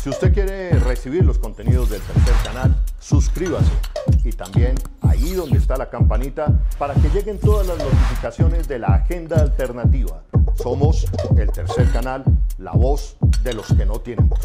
Si usted quiere recibir los contenidos del Tercer Canal, suscríbase y también ahí donde está la campanita para que lleguen todas las notificaciones de la agenda alternativa. Somos el Tercer Canal, la voz de los que no tienen voz.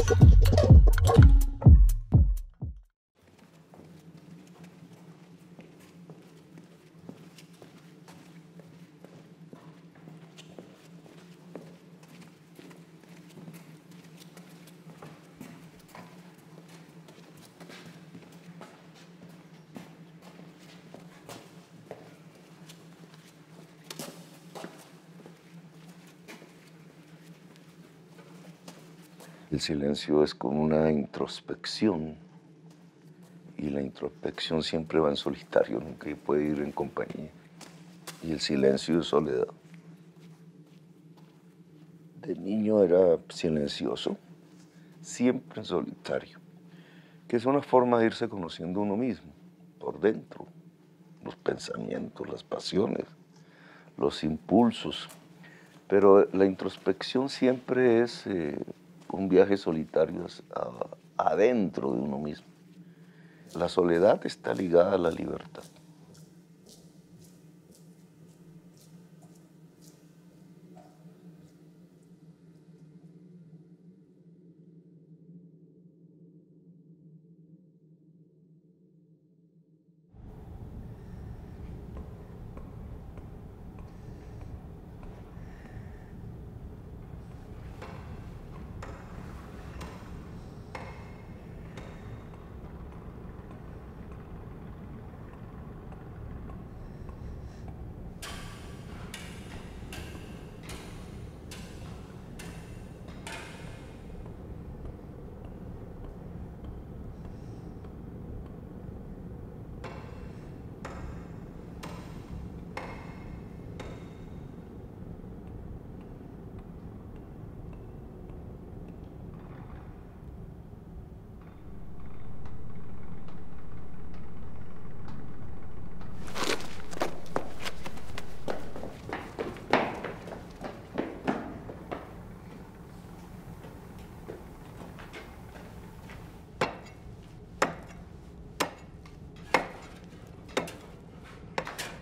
El silencio es como una introspección y la introspección siempre va en solitario, nunca puede ir en compañía. Y el silencio es soledad. De niño era silencioso, siempre en solitario, que es una forma de irse conociendo uno mismo, por dentro, los pensamientos, las pasiones, los impulsos. Pero la introspección siempre es un viaje solitario adentro de uno mismo. La soledad está ligada a la libertad.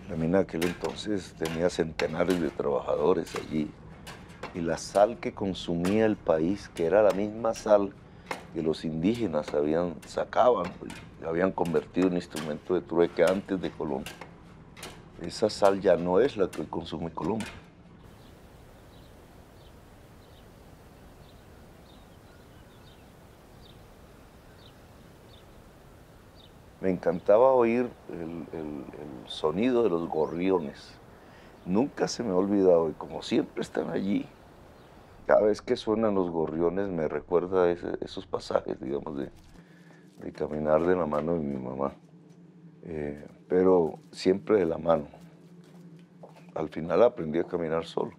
La mina de aquel entonces tenía centenares de trabajadores allí y la sal que consumía el país, que era la misma sal que los indígenas sacaban y habían convertido en instrumento de trueque antes de Colón, esa sal ya no es la que hoy consume Colombia. Me encantaba oír el sonido de los gorriones. Nunca se me ha olvidado y como siempre están allí, cada vez que suenan los gorriones me recuerda esos pasajes, digamos, de caminar de la mano de mi mamá. Pero siempre de la mano. Al final aprendí a caminar solo.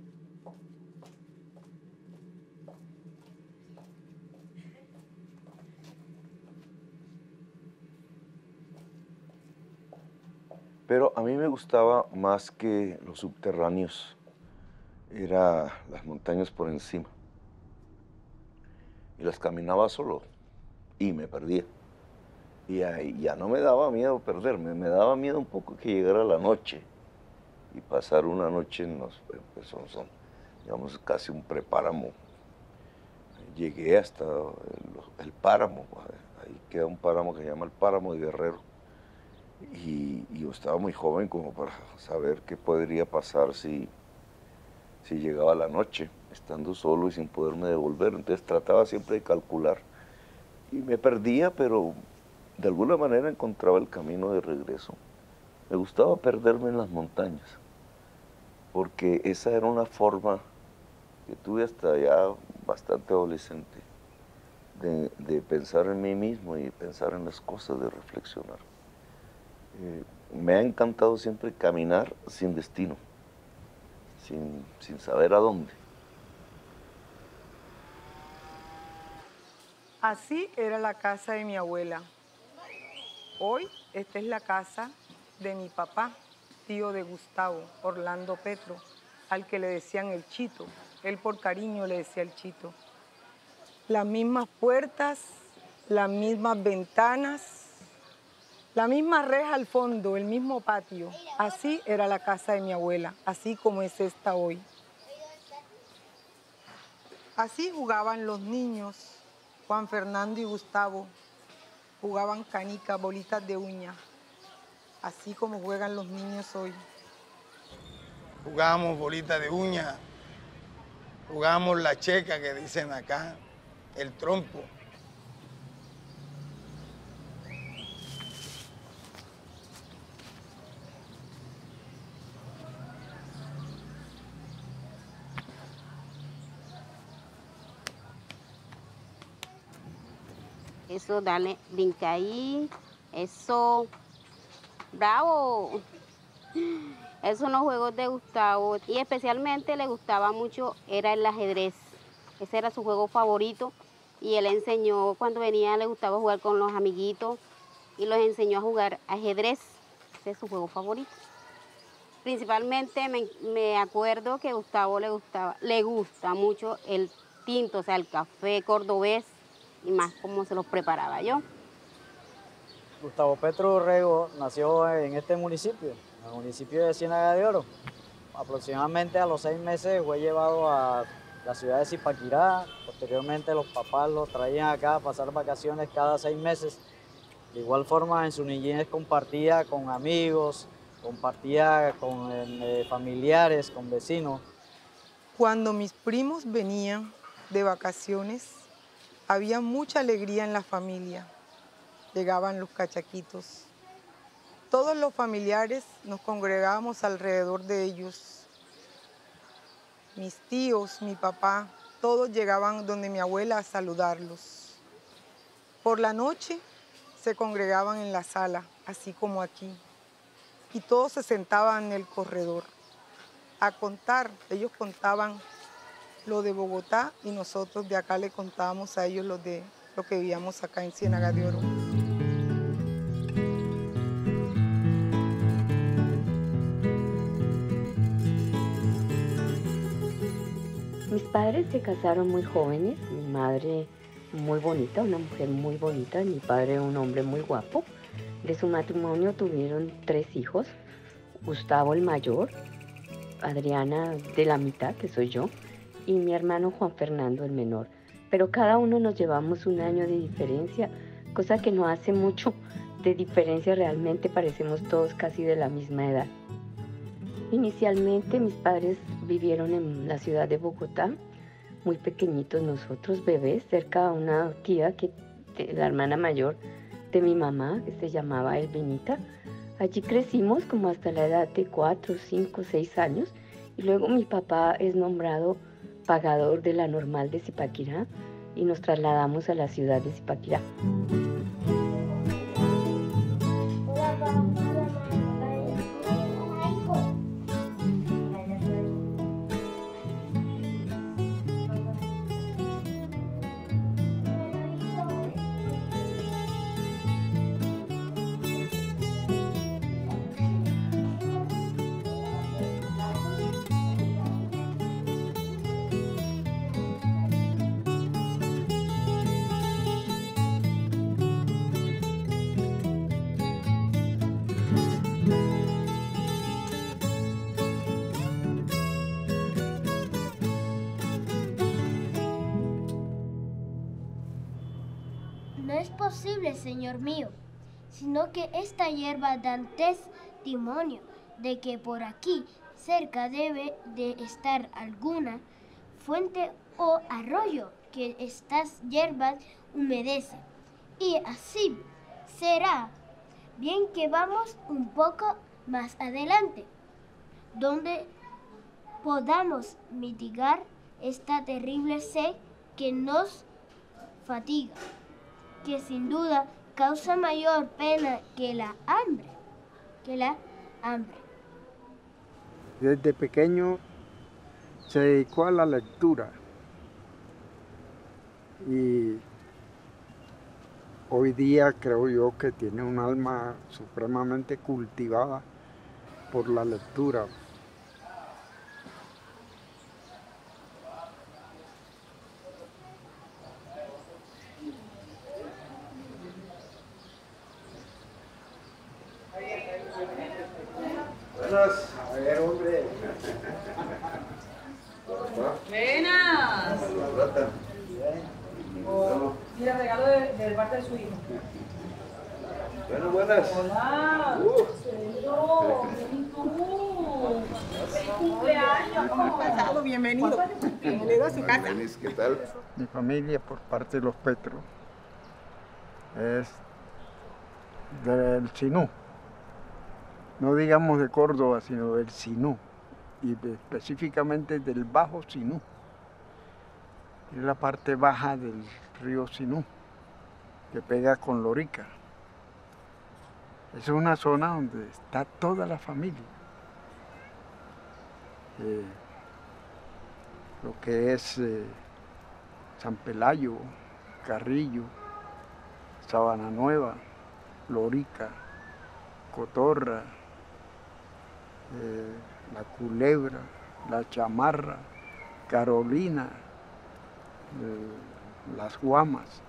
Pero a mí me gustaba más que los subterráneos, era las montañas por encima. Y las caminaba solo y me perdía. Y ahí ya no me daba miedo perderme, me daba miedo un poco que llegara la noche y pasar una noche en digamos, casi un prepáramo. Llegué hasta el páramo, ahí queda un páramo que se llama el Páramo de Guerrero. Y yo estaba muy joven como para saber qué podría pasar si llegaba la noche, estando solo y sin poderme devolver. Entonces trataba siempre de calcular. Y me perdía, pero de alguna manera encontraba el camino de regreso. Me gustaba perderme en las montañas, porque esa era una forma que tuve hasta ya bastante adolescente de pensar en mí mismo y pensar en las cosas, de reflexionar. Me ha encantado siempre caminar sin destino, sin saber a dónde. Así era la casa de mi abuela. Hoy esta es la casa de mi papá, tío de Gustavo, Orlando Petro, al que le decían el Chito. Él por cariño le decía el Chito. Las mismas puertas, las mismas ventanas, la misma reja al fondo, el mismo patio. Así era la casa de mi abuela, así como es esta hoy. Así jugaban los niños, Juan Fernando y Gustavo. Jugaban canicas, bolitas de uña, así como juegan los niños hoy. Jugábamos bolitas de uña, jugábamos la checa que dicen acá, el trompo. Eso, dale, brinca ahí, eso, bravo. Esos son los juegos de Gustavo y especialmente le gustaba mucho, era el ajedrez. Ese era su juego favorito y él enseñó, cuando venía le gustaba jugar con los amiguitos y los enseñó a jugar ajedrez. Ese es su juego favorito. Principalmente me acuerdo que a Gustavo le gusta mucho el tinto, o sea, el café cordobés y más cómo se los preparaba yo. Gustavo Petro Urrego nació en este municipio, en el municipio de Ciénaga de Oro. Aproximadamente a los 6 meses fue llevado a la ciudad de Zipaquirá. Posteriormente los papás lo traían acá a pasar vacaciones cada 6 meses. De igual forma en su niñez compartía con amigos, compartía con familiares, con vecinos. Cuando mis primos venían de vacaciones, había mucha alegría en la familia. Llegaban los cachaquitos. Todos los familiares nos congregábamos alrededor de ellos. Mis tíos, mi papá, todos llegaban donde mi abuela a saludarlos. Por la noche se congregaban en la sala, así como aquí. Y todos se sentaban en el corredor a contar. Ellos contaban lo de Bogotá y nosotros de acá le contábamos a ellos lo que vivíamos acá en Ciénaga de Oro. Mis padres se casaron muy jóvenes, mi madre muy bonita, una mujer muy bonita, mi padre un hombre muy guapo. De su matrimonio tuvieron 3 hijos, Gustavo el mayor, Adriana de la mitad, que soy yo, y mi hermano Juan Fernando el menor. Pero cada uno nos llevamos 1 año de diferencia, cosa que no hace mucho de diferencia, realmente parecemos todos casi de la misma edad. Inicialmente mis padres vivieron en la ciudad de Bogotá, muy pequeñitos nosotros, bebés, cerca de una tía, la hermana mayor de mi mamá, que se llamaba Elvinita. Allí crecimos como hasta la edad de 4, 5, 6 años y luego mi papá es nombrado pagador de la normal de Zipaquirá y nos trasladamos a la ciudad de Zipaquirá. No es posible, Señor mío, sino que esta hierba da testimonio de que por aquí cerca debe de estar alguna fuente o arroyo que estas hierbas humedecen. Y así será bien que vamos un poco más adelante, donde podamos mitigar esta terrible sed que nos fatiga, que sin duda causa mayor pena que la hambre. Desde pequeño se dedicó a la lectura y hoy día creo yo que tiene un alma supremamente cultivada por la lectura. Mira, regalo de parte de su hijo. Bueno, buenas. Hola. Pedro, ven tú. ¡Feliz cumpleaños! ¿Cómo has pasado? Bienvenido. Bienvenido a su casa. ¿Qué tal? Mi familia, por parte de los Petro, es del Sinú. No digamos de Córdoba, sino del Sinú. Y específicamente del Bajo Sinú. Es la parte baja del río Sinú, que pega con Lorica. Es una zona donde está toda la familia. Lo que es San Pelayo, Carrillo, Sabana Nueva, Lorica, Cotorra, La Culebra, La Chamarra, Carolina, Las Guamas.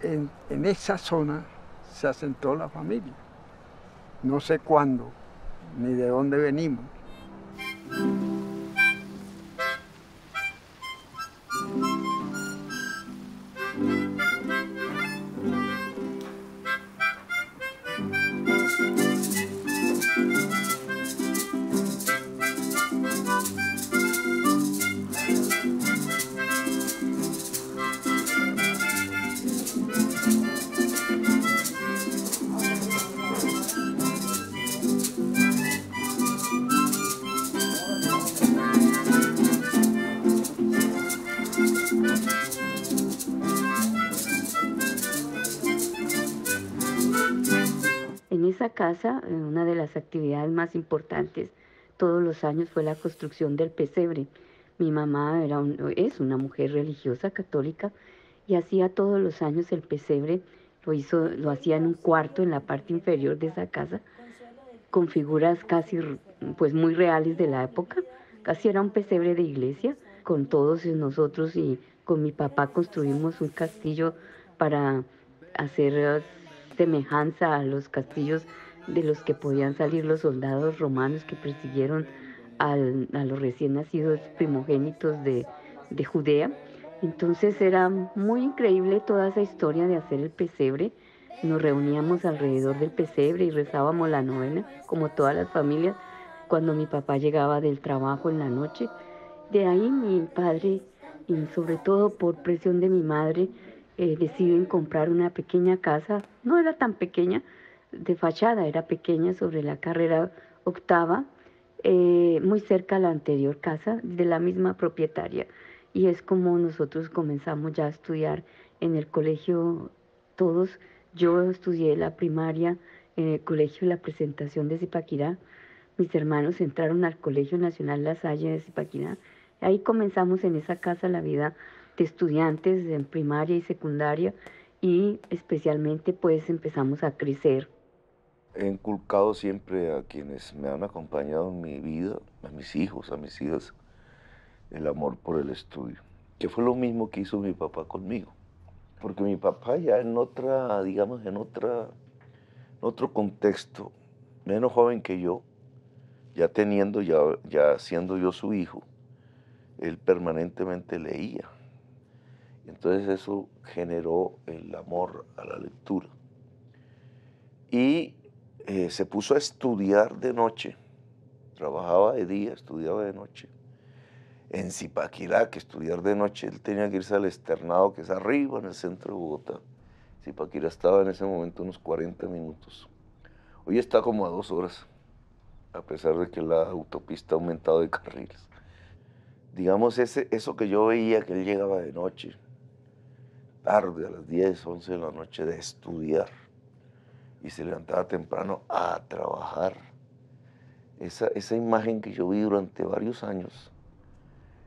En esa zona se asentó la familia. No sé cuándo, ni de dónde venimos. En esa casa, una de las actividades más importantes todos los años fue la construcción del pesebre. Mi mamá es una mujer religiosa católica y hacía todos los años el pesebre. Lo hacía en un cuarto en la parte inferior de esa casa, con figuras casi pues muy reales de la época. Casi era un pesebre de iglesia. Con todos nosotros y con mi papá construimos un castillo para hacer semejanza a los castillos de los que podían salir los soldados romanos que persiguieron a los recién nacidos primogénitos de Judea. Entonces era muy increíble toda esa historia de hacer el pesebre. Nos reuníamos alrededor del pesebre y rezábamos la novena, como todas las familias, cuando mi papá llegaba del trabajo en la noche. De ahí mi padre, y sobre todo por presión de mi madre, deciden comprar una pequeña casa. No era tan pequeña, de fachada, era pequeña, sobre la carrera octava, muy cerca a la anterior casa, de la misma propietaria. Y es como nosotros comenzamos ya a estudiar en el colegio todos. Yo estudié la primaria en el colegio La Presentación de Zipaquirá. Mis hermanos entraron al Colegio Nacional La Salle de Zipaquirá. Ahí comenzamos en esa casa la vida de estudiantes en primaria y secundaria, y especialmente pues empezamos a crecer. He inculcado siempre a quienes me han acompañado en mi vida, a mis hijos, a mis hijas, el amor por el estudio, que fue lo mismo que hizo mi papá conmigo. Porque mi papá ya en otra, digamos, en otro contexto, menos joven que yo, ya siendo yo su hijo, él permanentemente leía. Entonces eso generó el amor a la lectura. Y se puso a estudiar de noche, trabajaba de día, estudiaba de noche. En Zipaquirá, que estudiar de noche, él tenía que irse al externado, que es arriba en el centro de Bogotá. Zipaquirá estaba en ese momento unos 40 minutos. Hoy está como a 2 horas, a pesar de que la autopista ha aumentado de carriles. Digamos, eso que yo veía, que él llegaba de noche, tarde, a las 10, 11 de la noche, de estudiar, y se levantaba temprano a trabajar. Esa imagen que yo vi durante varios años,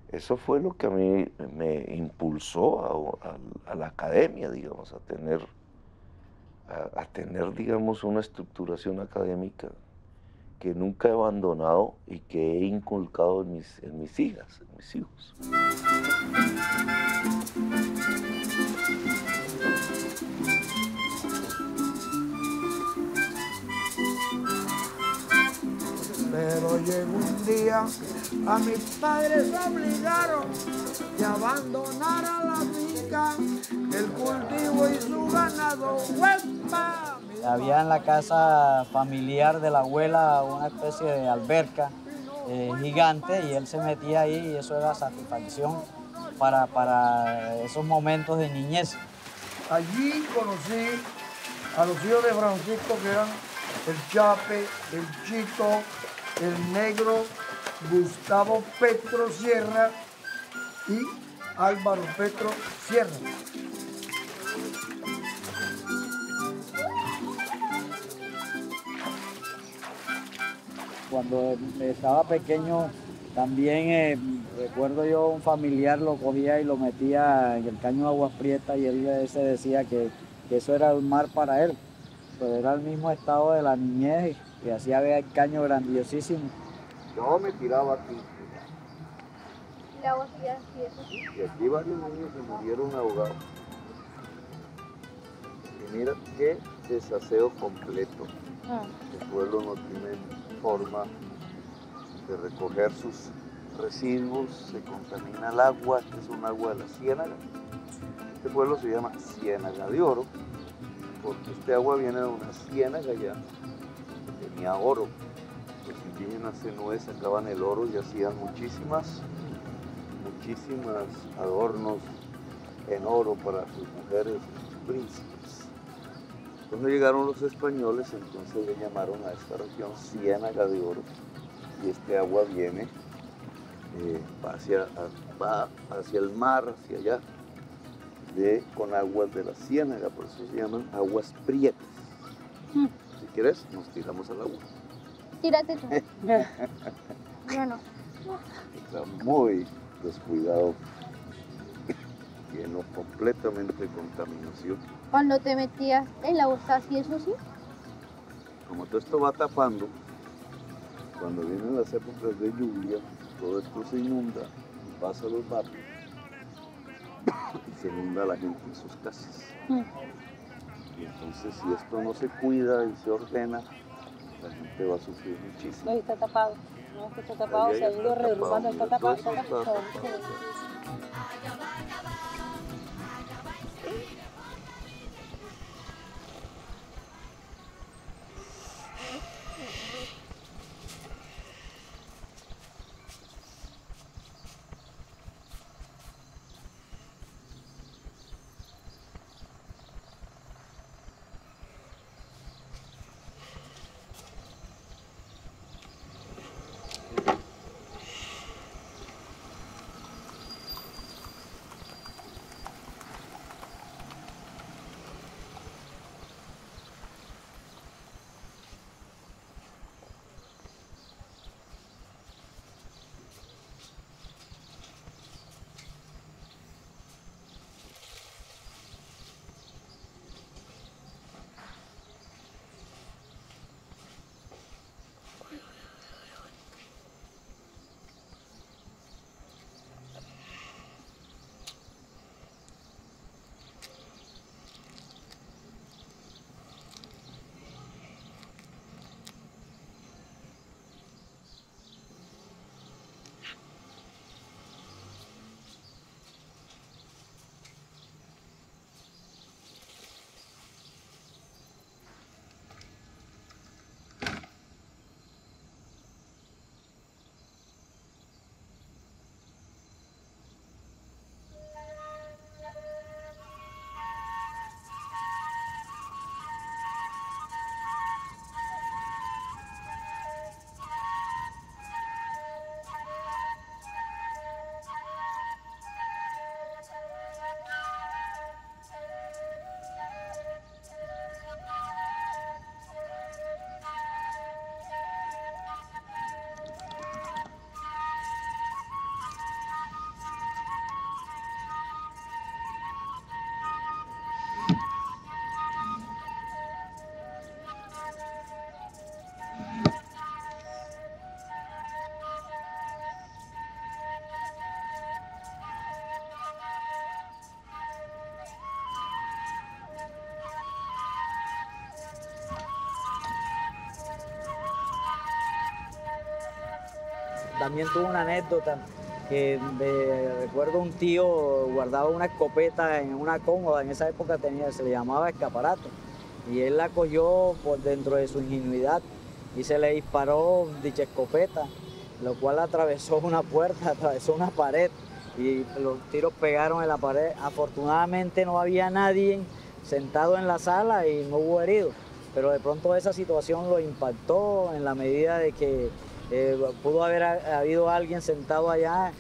eso fue lo que a mí me impulsó a la academia, digamos, a tener, digamos, una estructuración académica que nunca he abandonado y que he inculcado en mis hijas, en mis hijos. Pero llegó un día, a mis padres obligaron de abandonar a la vida. el cultivo y su ganado. ¡Huepa! Había en la casa familiar de la abuela una especie de alberca gigante y él se metía ahí y eso era satisfacción para esos momentos de niñez. Allí conocí a los hijos de Francisco, que eran el Chape, el Chito, el Negro, Gustavo Petro Sierra y Álvaro Petro Sierra. Cuando estaba pequeño también recuerdo yo un familiar lo cogía y lo metía en el caño de Aguas Prietas y él se decía que eso era el mar para él, pero era el mismo estado de la niñez que hacía ver el caño grandiosísimo. Yo me tiraba aquí. ¿Y la agua hacía así eso? Y aquí varios niños se murieron ahogados. Y mira qué desaseo completo. El pueblo no tiene forma de recoger sus residuos, se contamina el agua, que es un agua de la ciénaga. Este pueblo se llama Ciénaga de Oro, porque este agua viene de una ciénaga ya que tenía oro. Los indígenas zenúes sacaban el oro y hacían muchísimas adornos en oro para sus mujeres y sus príncipes. Cuando llegaron los españoles, entonces le llamaron a esta región Ciénaga de Oro, y este agua viene, va hacia el mar, hacia allá, con aguas de la ciénaga, por eso se llaman aguas prietas. Si quieres, nos tiramos al agua. Tírate tú. Yo no. Está muy descuidado, lleno completamente de contaminación. Cuando te metías en la bolsa así, eso sí. Como todo esto va tapando, cuando vienen las épocas de lluvia, todo esto se inunda y pasa a los barrios y se inunda la gente en sus casas. Y entonces, si esto no se cuida y se ordena, la gente va a sufrir muchísimo. Ahí está tapado. No, que está tapado, se ha ido reagrupando, está tapado, está tapado. También tuvo una anécdota que recuerdo un tío guardaba una escopeta en una cómoda, en esa época se le llamaba escaparato, y él la cogió por dentro de su ingenuidad y se le disparó dicha escopeta, lo cual atravesó una puerta, atravesó una pared y los tiros pegaron en la pared. Afortunadamente no había nadie sentado en la sala y no hubo heridos, pero de pronto esa situación lo impactó en la medida de que pudo haber habido alguien sentado allá.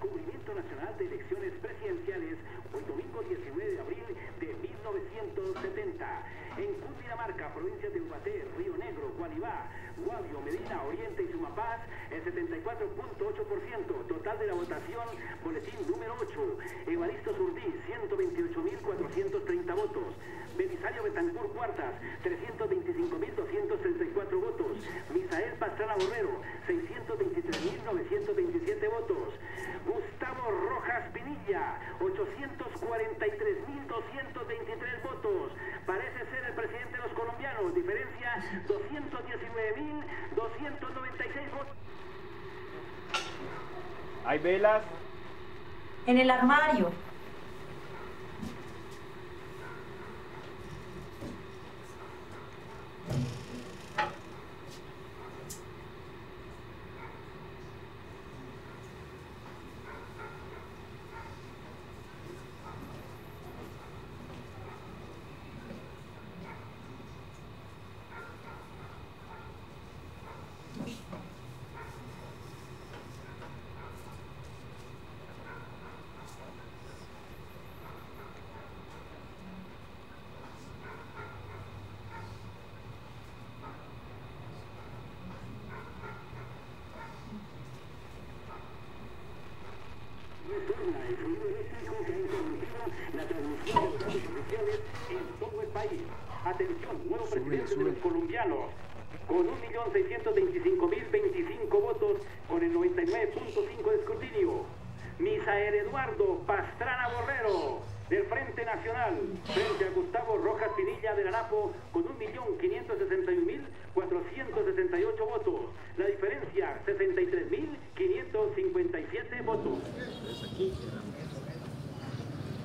Cubrimiento nacional de elecciones presidenciales, hoy domingo 19 de abril de 1970. En Cundinamarca, provincias de Ubaté, Río Negro, Gualibá, Guavio, Medina, Oriente y Sumapaz, el 74.8%. Total de la votación, boletín número 8. Evaristo Surdí, 128.430 votos. Belisario Betancur Cuartas, 325.234 votos. Misael Pastrana Borrero, 623.927 votos. Gustavo Rojas Pinilla, 843.223 votos. Parece ser el presidente de los colombianos. Diferencia 219.296 votos. ¿Hay velas? En el armario. El fluido eléctrico que ha interrumpido la transmisión de los datos oficiales en todo el país. Atención, nuevo presidente de los colombianos, con 1.625.025 votos, con el 99.5 de escrutinio. Misael Eduardo Pastrana Borrero, del Frente Nacional, frente a Gustavo Rojas Pinilla del ANAPO, con 1.561.468 votos. La diferencia, 63.557 votos.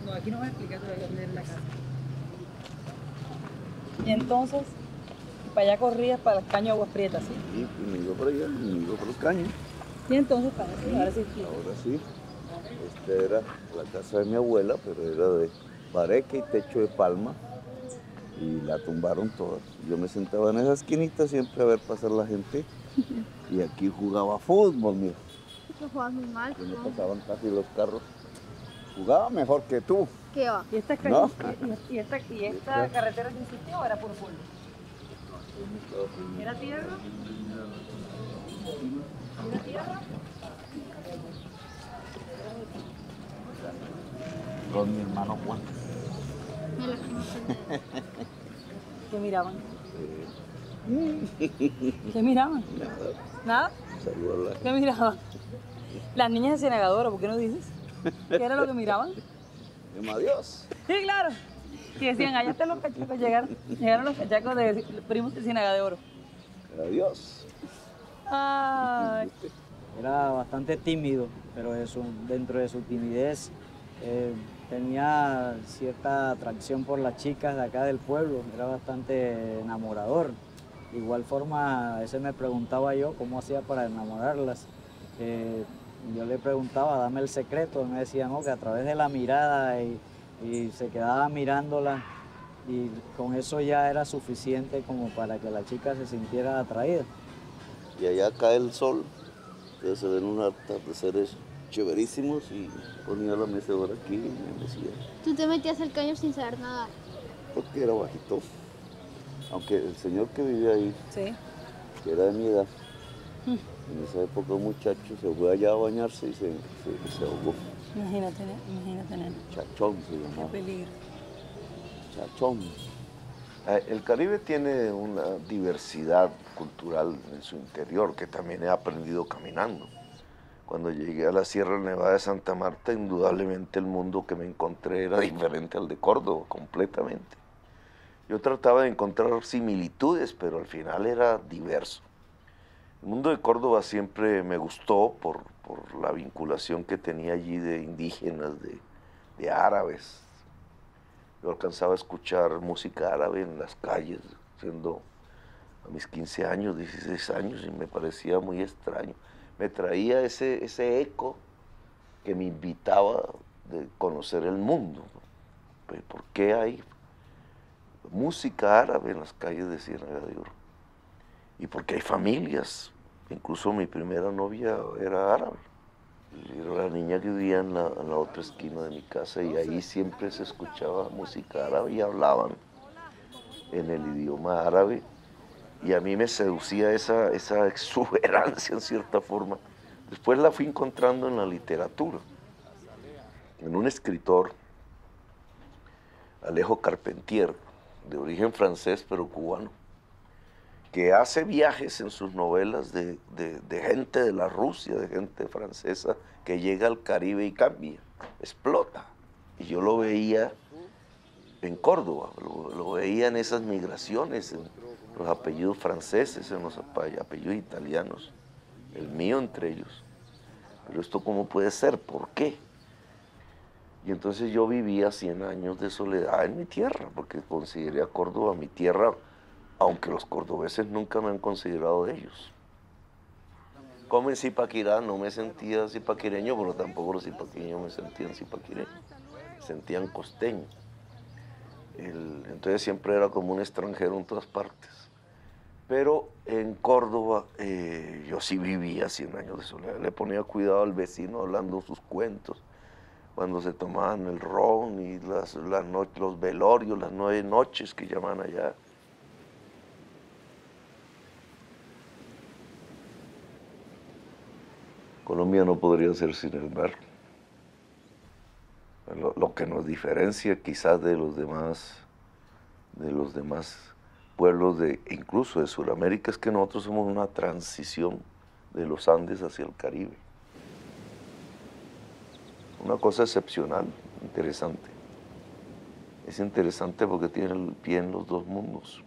No, aquí no voy a explicar todavía en la casa. Y entonces, para allá corrías para el caño de Aguas Prietas, ¿sí? Sí, me iba para allá, me iba para el caño. Y entonces, para eso, ahora sí. Ahora sí. Esta era la casa de mi abuela, pero era de bareque y techo de palma. Y la tumbaron todas. Yo me sentaba en esa esquinita siempre a ver pasar la gente. Y aquí jugaba fútbol, mira. Tú jugabas muy mal. Que me pasaban casi los carros. Jugaba mejor que tú. ¿Qué va? ¿Y esta, ¿No? y esta carretera que existió era por pueblo? ¿Era tierra? ¿Era tierra? Con mi hermano Juan. ¿Qué miraban? ¿Qué miraban? Nada. ¿Nada? Saludos. ¿Qué miraban? Las niñas de Ciénagadora, ¿por qué no dices? ¿Qué era lo que miraban? Adiós. Sí, claro. Y decían, allá están los cachacos, llegaron los cachacos de primos de Ciénaga de Oro. Adiós. Ay. Era bastante tímido, pero dentro de su timidez tenía cierta atracción por las chicas de acá del pueblo, era bastante enamorador. De igual forma, a veces me preguntaba yo cómo hacía para enamorarlas. Yo le preguntaba, dame el secreto, él me decía, no, que a través de la mirada y se quedaba mirándola y con eso ya era suficiente como para que la chica se sintiera atraída. Y allá cae el sol, entonces se ven unos atardeceres chéverísimos y ponía la mecedora aquí y me decía. ¿Tú te metías al caño sin saber nada? Porque era bajito. Aunque el señor que vivía ahí, sí, que era de mi edad, en esa época un muchacho se fue allá a bañarse y se ahogó. Imagínate, nena. Chachón se llamaba. Qué peligro. Chachón. El Caribe tiene una diversidad cultural en su interior que también he aprendido caminando. Cuando llegué a la Sierra Nevada de Santa Marta, indudablemente el mundo que me encontré era diferente al de Córdoba, completamente. Yo trataba de encontrar similitudes, pero al final era diverso. El mundo de Córdoba siempre me gustó por la vinculación que tenía allí de indígenas, de árabes. Yo alcanzaba a escuchar música árabe en las calles, siendo a mis 15 años, 16 años, y me parecía muy extraño. Me traía ese eco que me invitaba de conocer el mundo. ¿Por qué hay música árabe en las calles de Ciénaga de Oro? Y porque hay familias, incluso mi primera novia era árabe. Era la niña que vivía en la otra esquina de mi casa y ahí siempre se escuchaba música árabe y hablaban en el idioma árabe. Y a mí me seducía esa exuberancia en cierta forma. Después la fui encontrando en la literatura, en un escritor, Alejo Carpentier, de origen francés pero cubano, que hace viajes en sus novelas de gente de la Rusia, de gente francesa, que llega al Caribe y cambia, explota. Y yo lo veía en Córdoba, lo veía en esas migraciones, en los apellidos franceses, en los apellidos italianos, el mío entre ellos. Pero esto ¿cómo puede ser? ¿Por qué? Y entonces yo vivía 100 años de soledad en mi tierra, porque consideré a Córdoba mi tierra, aunque los cordobeses nunca me han considerado de ellos. Como en Zipaquirá no me sentía zipaquireño, pero tampoco los zipaquireños me sentían zipaquireños, me sentían costeño. Entonces siempre era como un extranjero en todas partes. Pero en Córdoba yo sí vivía 100 años de soledad, le ponía cuidado al vecino hablando sus cuentos, cuando se tomaban el ron y los velorios, las 9 noches que llaman allá. Colombia no podría ser sin el mar. Lo que nos diferencia quizás de los demás pueblos incluso de Sudamérica es que nosotros somos una transición de los Andes hacia el Caribe. Una cosa excepcional, interesante. Es interesante porque tiene el pie en los dos mundos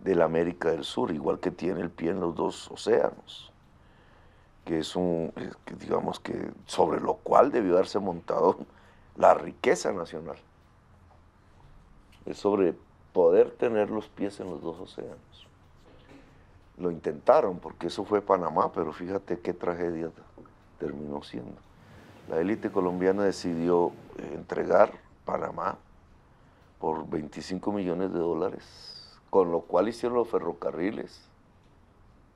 de la América del Sur, igual que tiene el pie en los dos océanos, que es digamos que sobre lo cual debió haberse montado la riqueza nacional. Es sobre poder tener los pies en los dos océanos. Lo intentaron porque eso fue Panamá, pero fíjate qué tragedia terminó siendo. La élite colombiana decidió entregar Panamá por $25 millones, con lo cual hicieron los ferrocarriles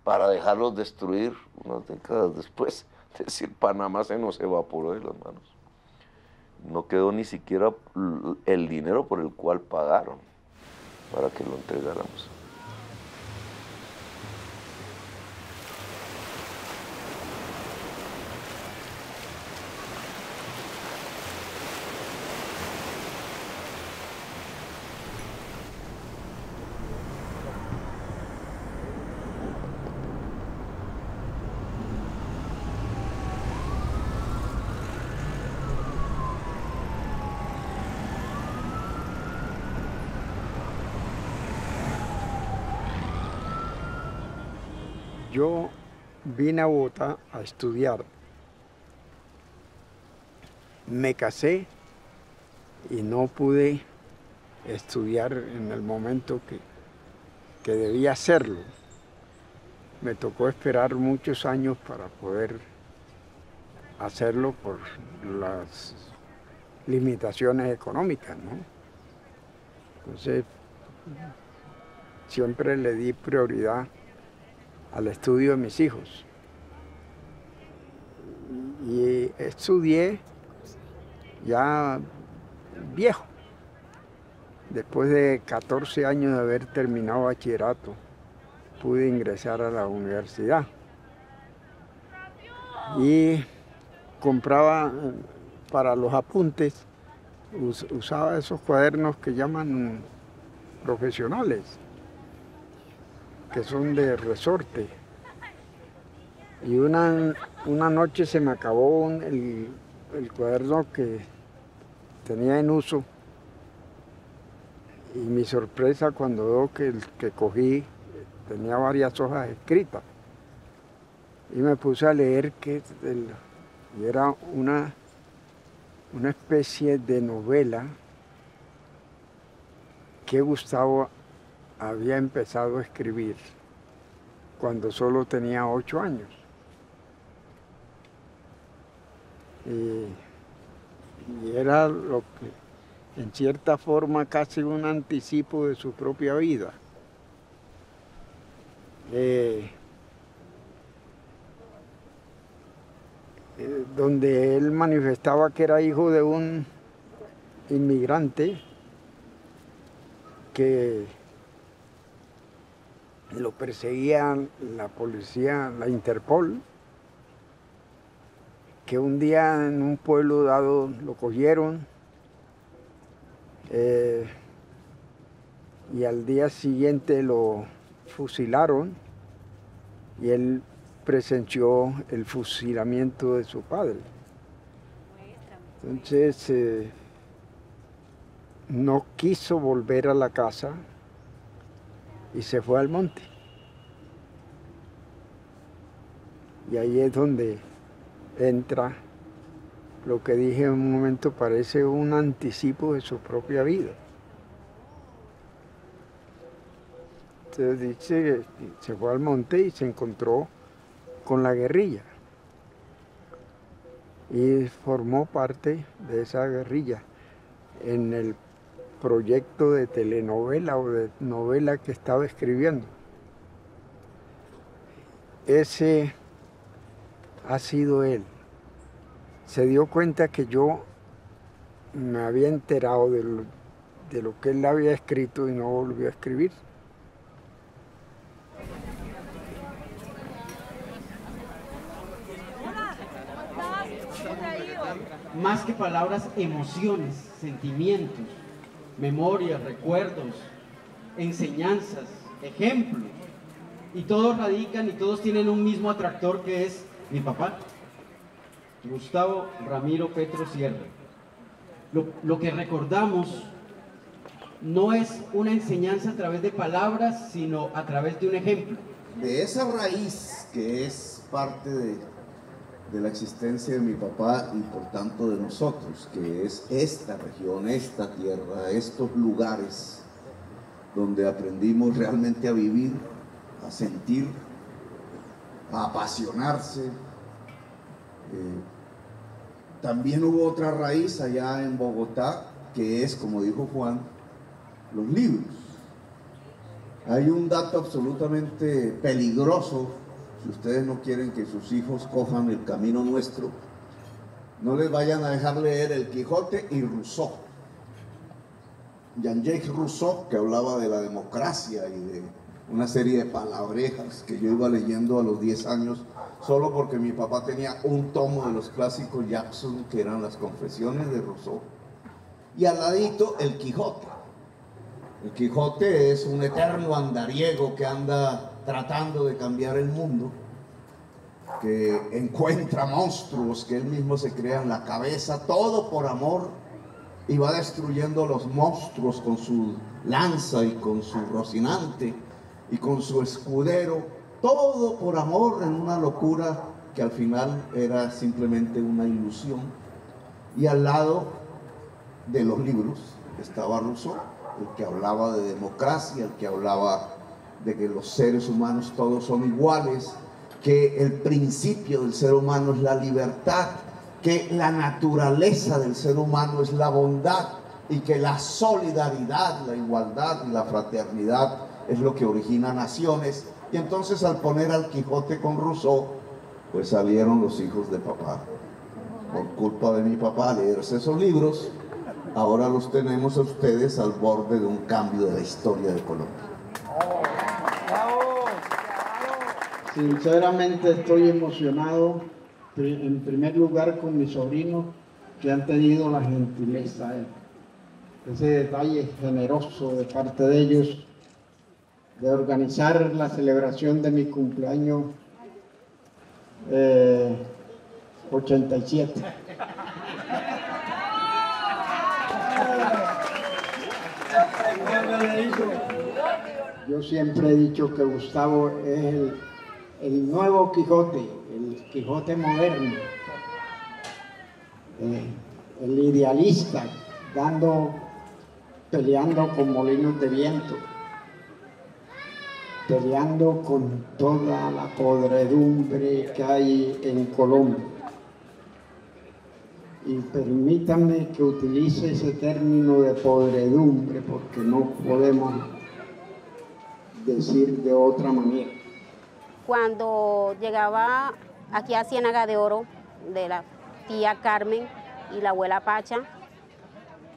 para dejarlos destruir unas décadas después. Es decir, Panamá se nos evaporó de las manos. No quedó ni siquiera el dinero por el cual pagaron para que lo entregáramos. Yo vine a Bogotá a estudiar. Me casé y no pude estudiar en el momento que debía hacerlo. Me tocó esperar muchos años para poder hacerlo por las limitaciones económicas, ¿no? Entonces, siempre le di prioridad al estudio de mis hijos. Y estudié ya viejo. Después de 14 años de haber terminado bachillerato, pude ingresar a la universidad. Y compraba para los apuntes, usaba esos cuadernos que llaman profesionales, que son de resorte. Y una noche se me acabó el cuaderno que tenía en uso, y mi sorpresa cuando veo que el que cogí tenía varias hojas escritas. y me puse a leer y era una especie de novela que Gustavo había empezado a escribir cuando solo tenía 8 años. Y era lo que, en cierta forma, casi un anticipo de su propia vida. Donde él manifestaba que era hijo de un inmigrante que lo perseguía la policía, la Interpol, que un día en un pueblo dado lo cogieron y al día siguiente lo fusilaron y él presenció el fusilamiento de su padre. Entonces no quiso volver a la casa y se fue al monte. Y ahí es donde entra lo que dije en un momento, parece un anticipo de su propia vida. Entonces dice que se fue al monte y se encontró con la guerrilla y formó parte de esa guerrilla en el proyecto de telenovela o de novela que estaba escribiendo. Ese ha sido él. Se dio cuenta que yo me había enterado de lo que él había escrito y no volvió a escribir. Más que palabras, emociones, sentimientos, memorias, recuerdos, enseñanzas, ejemplos. Y todos radican y todos tienen un mismo atractor que es mi papá, Gustavo Ramiro Petro Sierra. Lo que recordamos no es una enseñanza a través de palabras, sino a través de un ejemplo. De esa raíz que es parte de la existencia de mi papá y por tanto de nosotros, que es esta región, esta tierra, estos lugares donde aprendimos realmente a vivir, a sentir, a apasionarse. También hubo otra raíz allá en Bogotá, que es, como dijo Juan, los libros. Hay un dato absolutamente peligroso. Si ustedes no quieren que sus hijos cojan el camino nuestro, no les vayan a dejar leer El Quijote y Rousseau. Jean-Jacques Rousseau, que hablaba de la democracia y de una serie de palabrejas que yo iba leyendo a los 10 años, solo porque mi papá tenía un tomo de los clásicos Jackson, que eran las Confesiones de Rousseau, y al ladito El Quijote. El Quijote es un eterno andariego que anda tratando de cambiar el mundo, que encuentra monstruos que él mismo se crea en la cabeza, todo por amor, y va destruyendo los monstruos con su lanza y con su Rocinante y con su escudero, todo por amor, en una locura que al final era simplemente una ilusión. Y al lado de los libros estaba Rousseau, el que hablaba de democracia, el que hablaba de que los seres humanos todos son iguales, que el principio del ser humano es la libertad, que la naturaleza del ser humano es la bondad y que la solidaridad, la igualdad y la fraternidad es lo que origina naciones. Y entonces, al poner al Quijote con Rousseau, pues salieron los hijos de papá. Por culpa de mi papá leerse esos libros, ahora los tenemos a ustedes al borde de un cambio de la historia de Colombia. Sinceramente estoy emocionado, en primer lugar con mis sobrinos, que han tenido la gentileza, ese detalle generoso de parte de ellos, de organizar la celebración de mi cumpleaños 87. Yo siempre he dicho que Gustavo es el nuevo Quijote, el Quijote moderno, el idealista, peleando con molinos de viento, peleando con toda la podredumbre que hay en Colombia. Y permítanme que utilice ese término de podredumbre porque no podemos decir de otra manera. Cuando llegaba aquí a Ciénaga de Oro, de la tía Carmen y la abuela Pacha,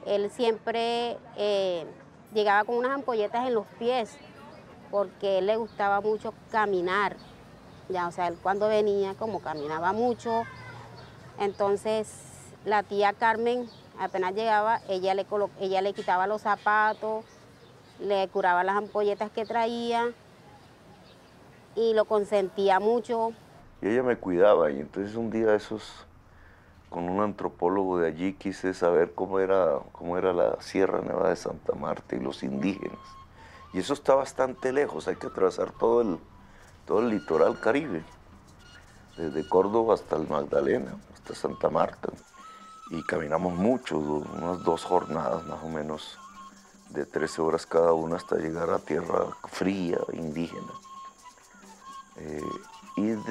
él siempre llegaba con unas ampolletas en los pies, porque a él le gustaba mucho caminar. Ya, o sea, él cuando venía, como caminaba mucho, entonces la tía Carmen, apenas llegaba, ella le quitaba los zapatos, le curaba las ampolletas que traía y lo consentía mucho. Y ella me cuidaba, y entonces un día esos, con un antropólogo de allí, quise saber cómo era la Sierra Nevada de Santa Marta y los indígenas. Y eso está bastante lejos, hay que atravesar todo el litoral caribe, desde Córdoba hasta el Magdalena, hasta Santa Marta. Y caminamos mucho, unas 2 jornadas más o menos, de 13 horas cada una hasta llegar a tierra fría, indígena.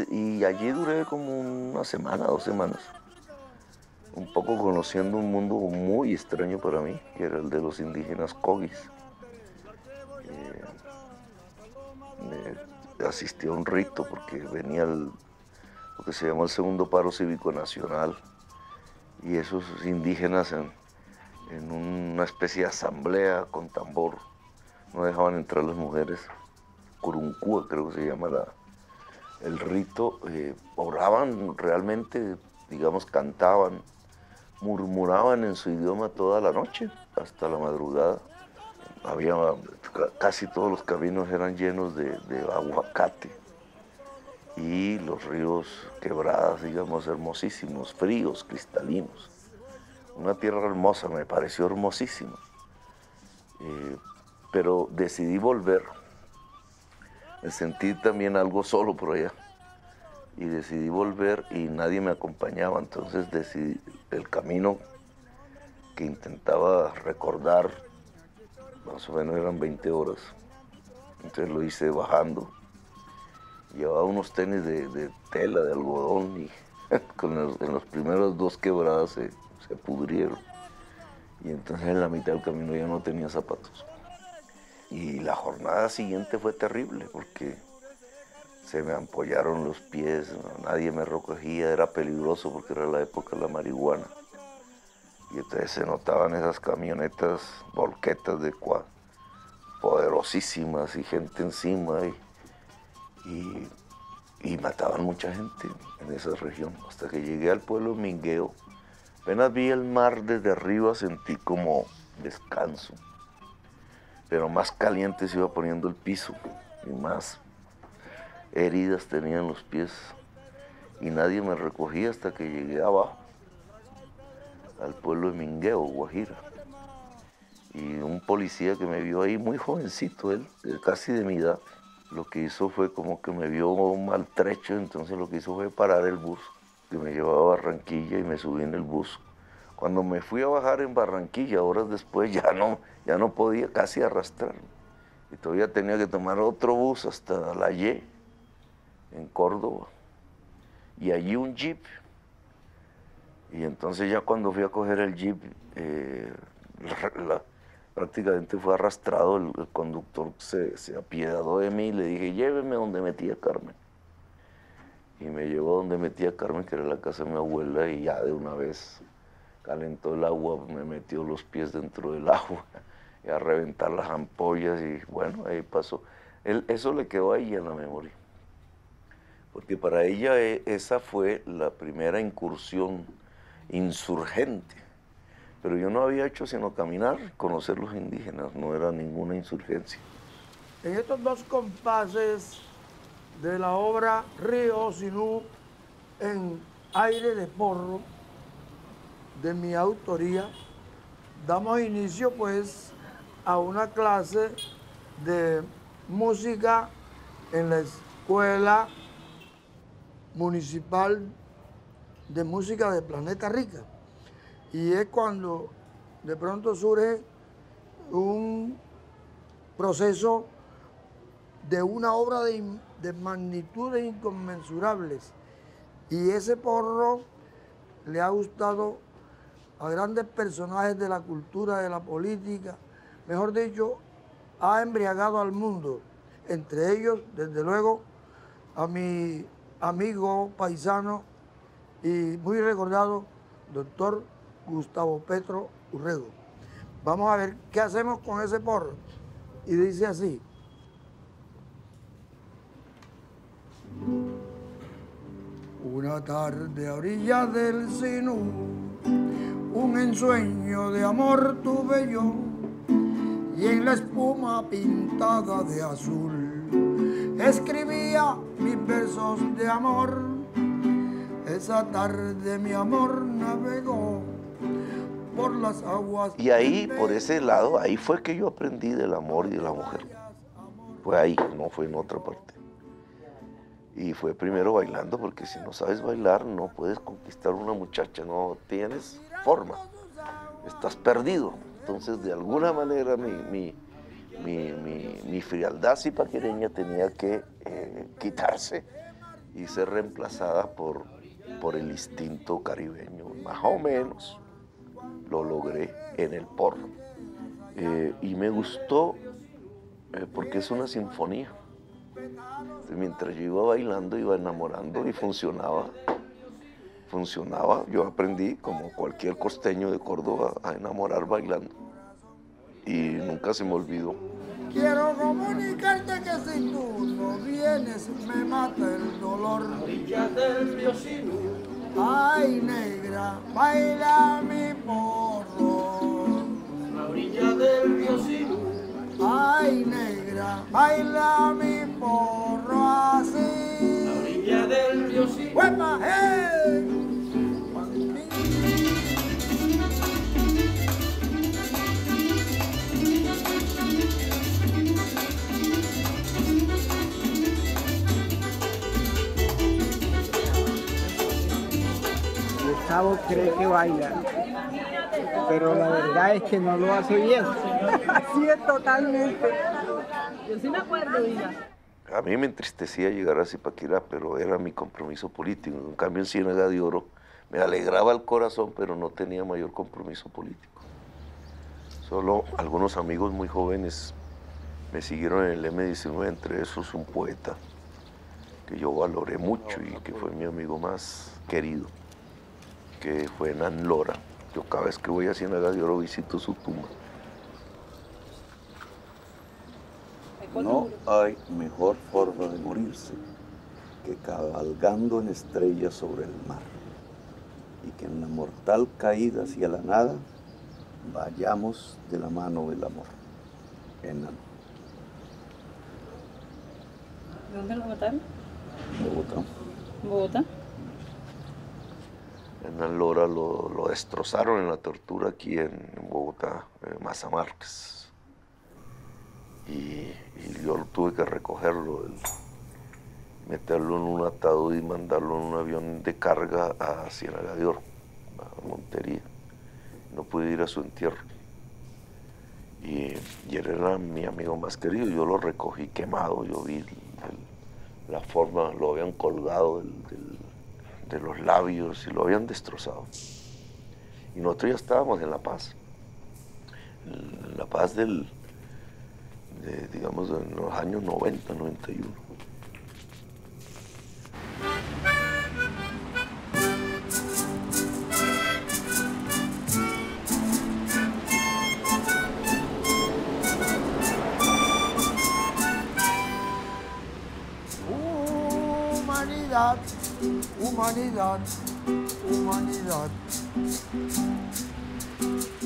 Y allí duré como una semana, 2 semanas, un poco conociendo un mundo muy extraño para mí, que era el de los indígenas Cogis. Asistí a un rito porque venía lo que se llama el segundo paro cívico nacional, y esos indígenas en una especie de asamblea con tambor no dejaban entrar las mujeres. Curuncúa creo que se llama el rito. Oraban realmente, digamos, cantaban, murmuraban en su idioma toda la noche hasta la madrugada. Casi todos los caminos eran llenos de aguacate, y los ríos, quebradas, digamos, hermosísimos, fríos, cristalinos. Una tierra hermosa, me pareció hermosísima. Pero decidí volver. Me sentí también algo solo por allá. Y decidí volver y nadie me acompañaba. Entonces decidí el camino que intentaba recordar, más o menos eran 20 horas. Entonces lo hice bajando. Llevaba unos tenis de tela, de algodón, y en los primeros 2 quebradas se pudrieron. Y entonces en la mitad del camino ya no tenía zapatos. Y la jornada siguiente fue terrible porque se me ampollaron los pies, nadie me recogía, era peligroso porque era la época de la marihuana. Y entonces se notaban esas camionetas, volquetas de poderosísimas y gente encima. Y mataban mucha gente en esa región, hasta que llegué al pueblo de Mingueo. Apenas vi el mar desde arriba, sentí como descanso, pero más caliente se iba poniendo el piso y más heridas tenían los pies, y nadie me recogía hasta que llegué abajo, al pueblo de Mingueo, Guajira. Y un policía que me vio ahí, muy jovencito él, casi de mi edad, lo que hizo fue como que me vio maltrecho, entonces lo que hizo fue parar el bus que me llevaba a Barranquilla, y me subí en el bus. Cuando me fui a bajar en Barranquilla, horas después, ya no podía casi arrastrarme. Y todavía tenía que tomar otro bus hasta La Y, en Córdoba. Y allí un jeep. Y entonces ya cuando fui a coger el jeep, prácticamente fue arrastrado. El conductor se apiadó de mí y le dije, lléveme donde mi tía Carmen. Y me llevó donde mi tía Carmen, que era la casa de mi abuela, y ya de una vez calentó el agua, me metió los pies dentro del agua, y a reventar las ampollas, y bueno, ahí pasó. Eso le quedó a ella en la memoria, porque para ella esa fue la primera incursión insurgente. Pero yo no había hecho sino caminar, conocer los indígenas, no era ninguna insurgencia. En estos 2 compases de la obra Río Sinú en Aire de Porro, de mi autoría, damos inicio pues a una clase de música en la Escuela municipal de música de Planeta Rica. Y es cuando de pronto surge un proceso de una obra de magnitudes inconmensurables. Y ese porro le ha gustado a grandes personajes de la cultura, de la política, mejor dicho, ha embriagado al mundo. Entre ellos, desde luego, a mi amigo paisano y muy recordado, doctor Gustavo Petro Urrego. Vamos a ver qué hacemos con ese porro. Y dice así. Una tarde a orillas del Sinú, un ensueño de amor tuve yo, y en la espuma pintada de azul escribía mis versos de amor. Esa tarde mi amor navegó por las aguas. Y ahí, por ese lado, ahí fue que yo aprendí del amor y de la mujer. Fue ahí, no fue en otra parte. Y fue primero bailando, porque si no sabes bailar no puedes conquistar una muchacha, no tienes forma, estás perdido. Entonces, de alguna manera, mi frialdad zipaquireña tenía que quitarse y ser reemplazada por el instinto caribeño. Más o menos lo logré en el porro. Y me gustó porque es una sinfonía. Mientras yo iba bailando, iba enamorando y funcionaba. Yo aprendí, como cualquier costeño de Córdoba, a enamorar bailando. Y nunca se me olvidó. Quiero comunicarte que si tú no vienes, me mata el dolor. A orillas del río Sinú. Ay, negra, baila mi porro. A orillas del río Sinú. Ay, negra, baila mi porro así. A orilla del río Sinú. ¡Huepa, hey! Gustavo cree que baila, pero la verdad es que no lo hace bien. Así es totalmente. Yo sí me acuerdo, hija. A mí me entristecía llegar a Zipaquirá, pero era mi compromiso político. En cambio, en Ciénaga de Oro me alegraba el corazón, pero no tenía mayor compromiso político. Solo algunos amigos muy jóvenes me siguieron en el M19, entre esos un poeta que yo valoré mucho y que fue mi amigo más querido, que fue Hernán Lora. Yo cada vez que voy a Ciénaga de Oro visito su tumba. No hay mejor forma de morirse que cabalgando en estrellas sobre el mar, y que en la mortal caída hacia la nada vayamos de la mano del amor. Hernán. ¿Dónde lo mataron? Bogotá. ¿Bogotá? Hernán Lora lo destrozaron en la tortura aquí en Bogotá, Maza Márquez. Y yo tuve que recogerlo, meterlo en un ataúd y mandarlo en un avión de carga a Ciénaga de Oro, a Montería. No pude ir a su entierro. Y él era mi amigo más querido. Yo lo recogí quemado, yo vi la forma, lo habían colgado de los labios y lo habían destrozado. Y nosotros ya estábamos en La Paz. En La Paz digamos, en los años 90, 91. Humanidad, humanidad, humanidad.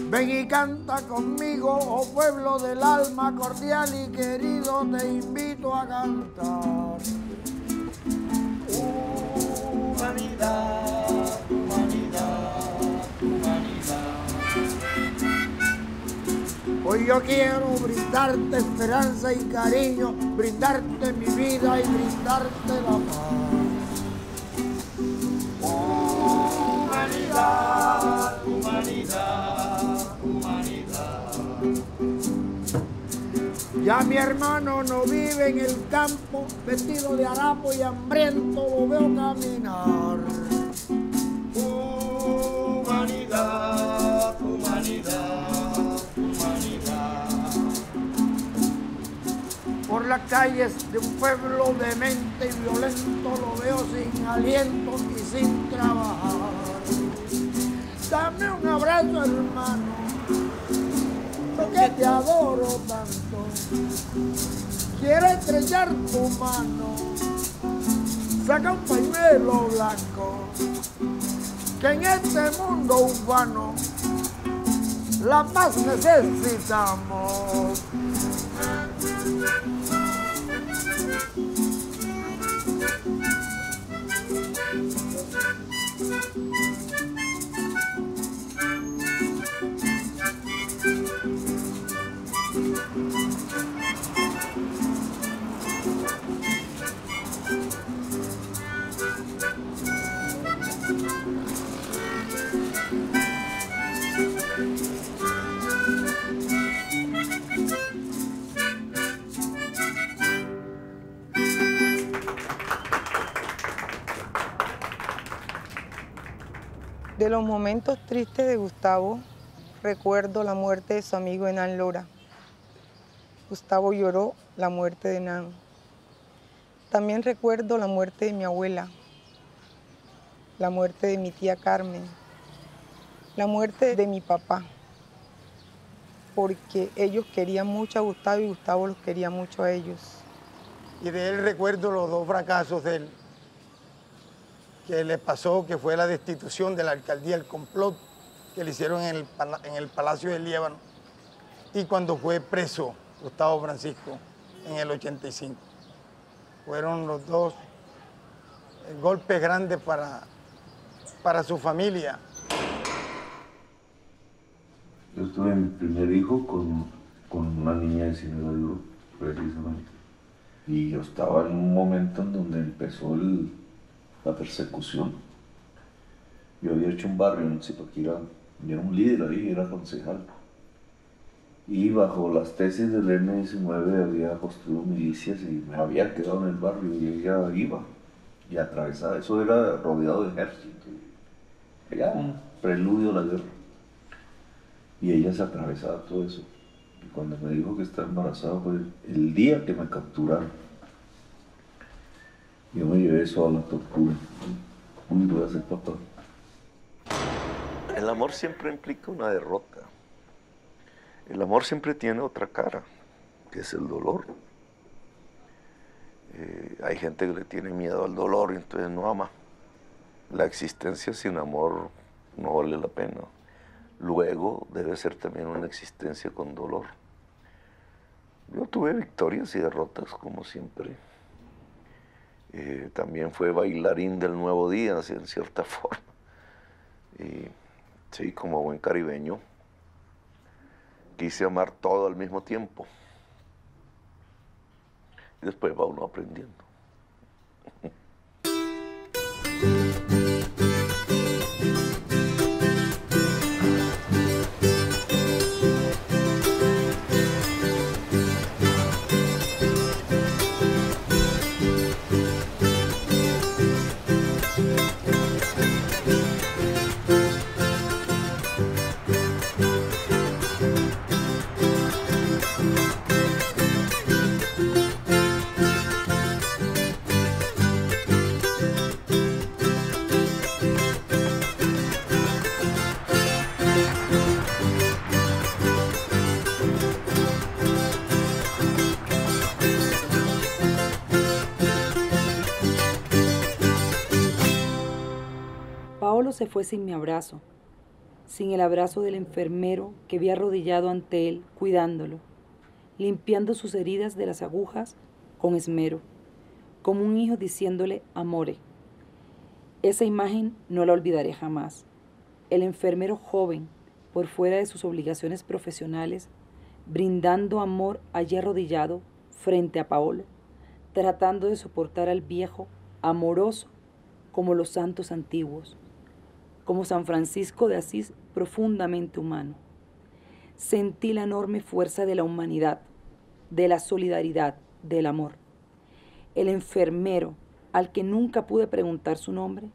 Ven y canta conmigo, oh pueblo del alma cordial y querido, te invito a cantar. Humanidad, humanidad, humanidad. Hoy yo quiero brindarte esperanza y cariño, brindarte mi vida y brindarte la paz. Humanidad, humanidad, humanidad. Ya mi hermano no vive en el campo, vestido de harapo y hambriento lo veo caminar. Humanidad, humanidad, humanidad. Por las calles de un pueblo demente y violento lo veo sin aliento y sin trabajar. Dame un abrazo, hermano, porque te adoro tanto. Quiero estrechar tu mano, saca un pañuelo blanco, que en este mundo humano la paz necesitamos. De los momentos tristes de Gustavo, recuerdo la muerte de su amigo Hernán Lora. Gustavo lloró la muerte de Hernán. También recuerdo la muerte de mi abuela, la muerte de mi tía Carmen, la muerte de mi papá, porque ellos querían mucho a Gustavo y Gustavo los quería mucho a ellos. Y de él recuerdo los dos fracasos de él, que le pasó, que fue la destitución de la alcaldía, el complot que le hicieron en el Palacio del Líbano, y cuando fue preso Gustavo Francisco en el 85. Fueron los dos golpes grandes para su familia. Yo tuve mi primer hijo con una niña de 19 años, precisamente. Y yo estaba en un momento en donde empezó la persecución. Yo había hecho un barrio en Zipaquirá, yo era un líder ahí, era concejal. Y bajo las tesis del M-19 había construido milicias y me había quedado en el barrio y ella iba y atravesaba. Eso era rodeado de ejército. Era un preludio a la guerra. Y ella se atravesaba todo eso. Y cuando me dijo que estaba embarazada fue el día que me capturaron. Yo me llevé eso a la tortura. Uy, voy a ser papá. El amor siempre implica una derrota. El amor siempre tiene otra cara, que es el dolor. Hay gente que le tiene miedo al dolor y entonces no ama. La existencia sin amor no vale la pena. Luego debe ser también una existencia con dolor. Yo tuve victorias y derrotas, como siempre. También fue bailarín del Nuevo Día, así, en cierta forma. Y sí, como buen caribeño, quise amar todo al mismo tiempo. Y después va uno aprendiendo. Paolo se fue sin mi abrazo, sin el abrazo del enfermero que vi arrodillado ante él, cuidándolo, limpiando sus heridas de las agujas con esmero, como un hijo diciéndole amore. Esa imagen no la olvidaré jamás. El enfermero joven, por fuera de sus obligaciones profesionales, brindando amor allí arrodillado frente a Paolo, tratando de soportar al viejo, amoroso como los santos antiguos. como San Francisco de Asís, profundamente humano. Sentí la enorme fuerza de la humanidad, de la solidaridad, del amor. El enfermero, al que nunca pude preguntar su nombre,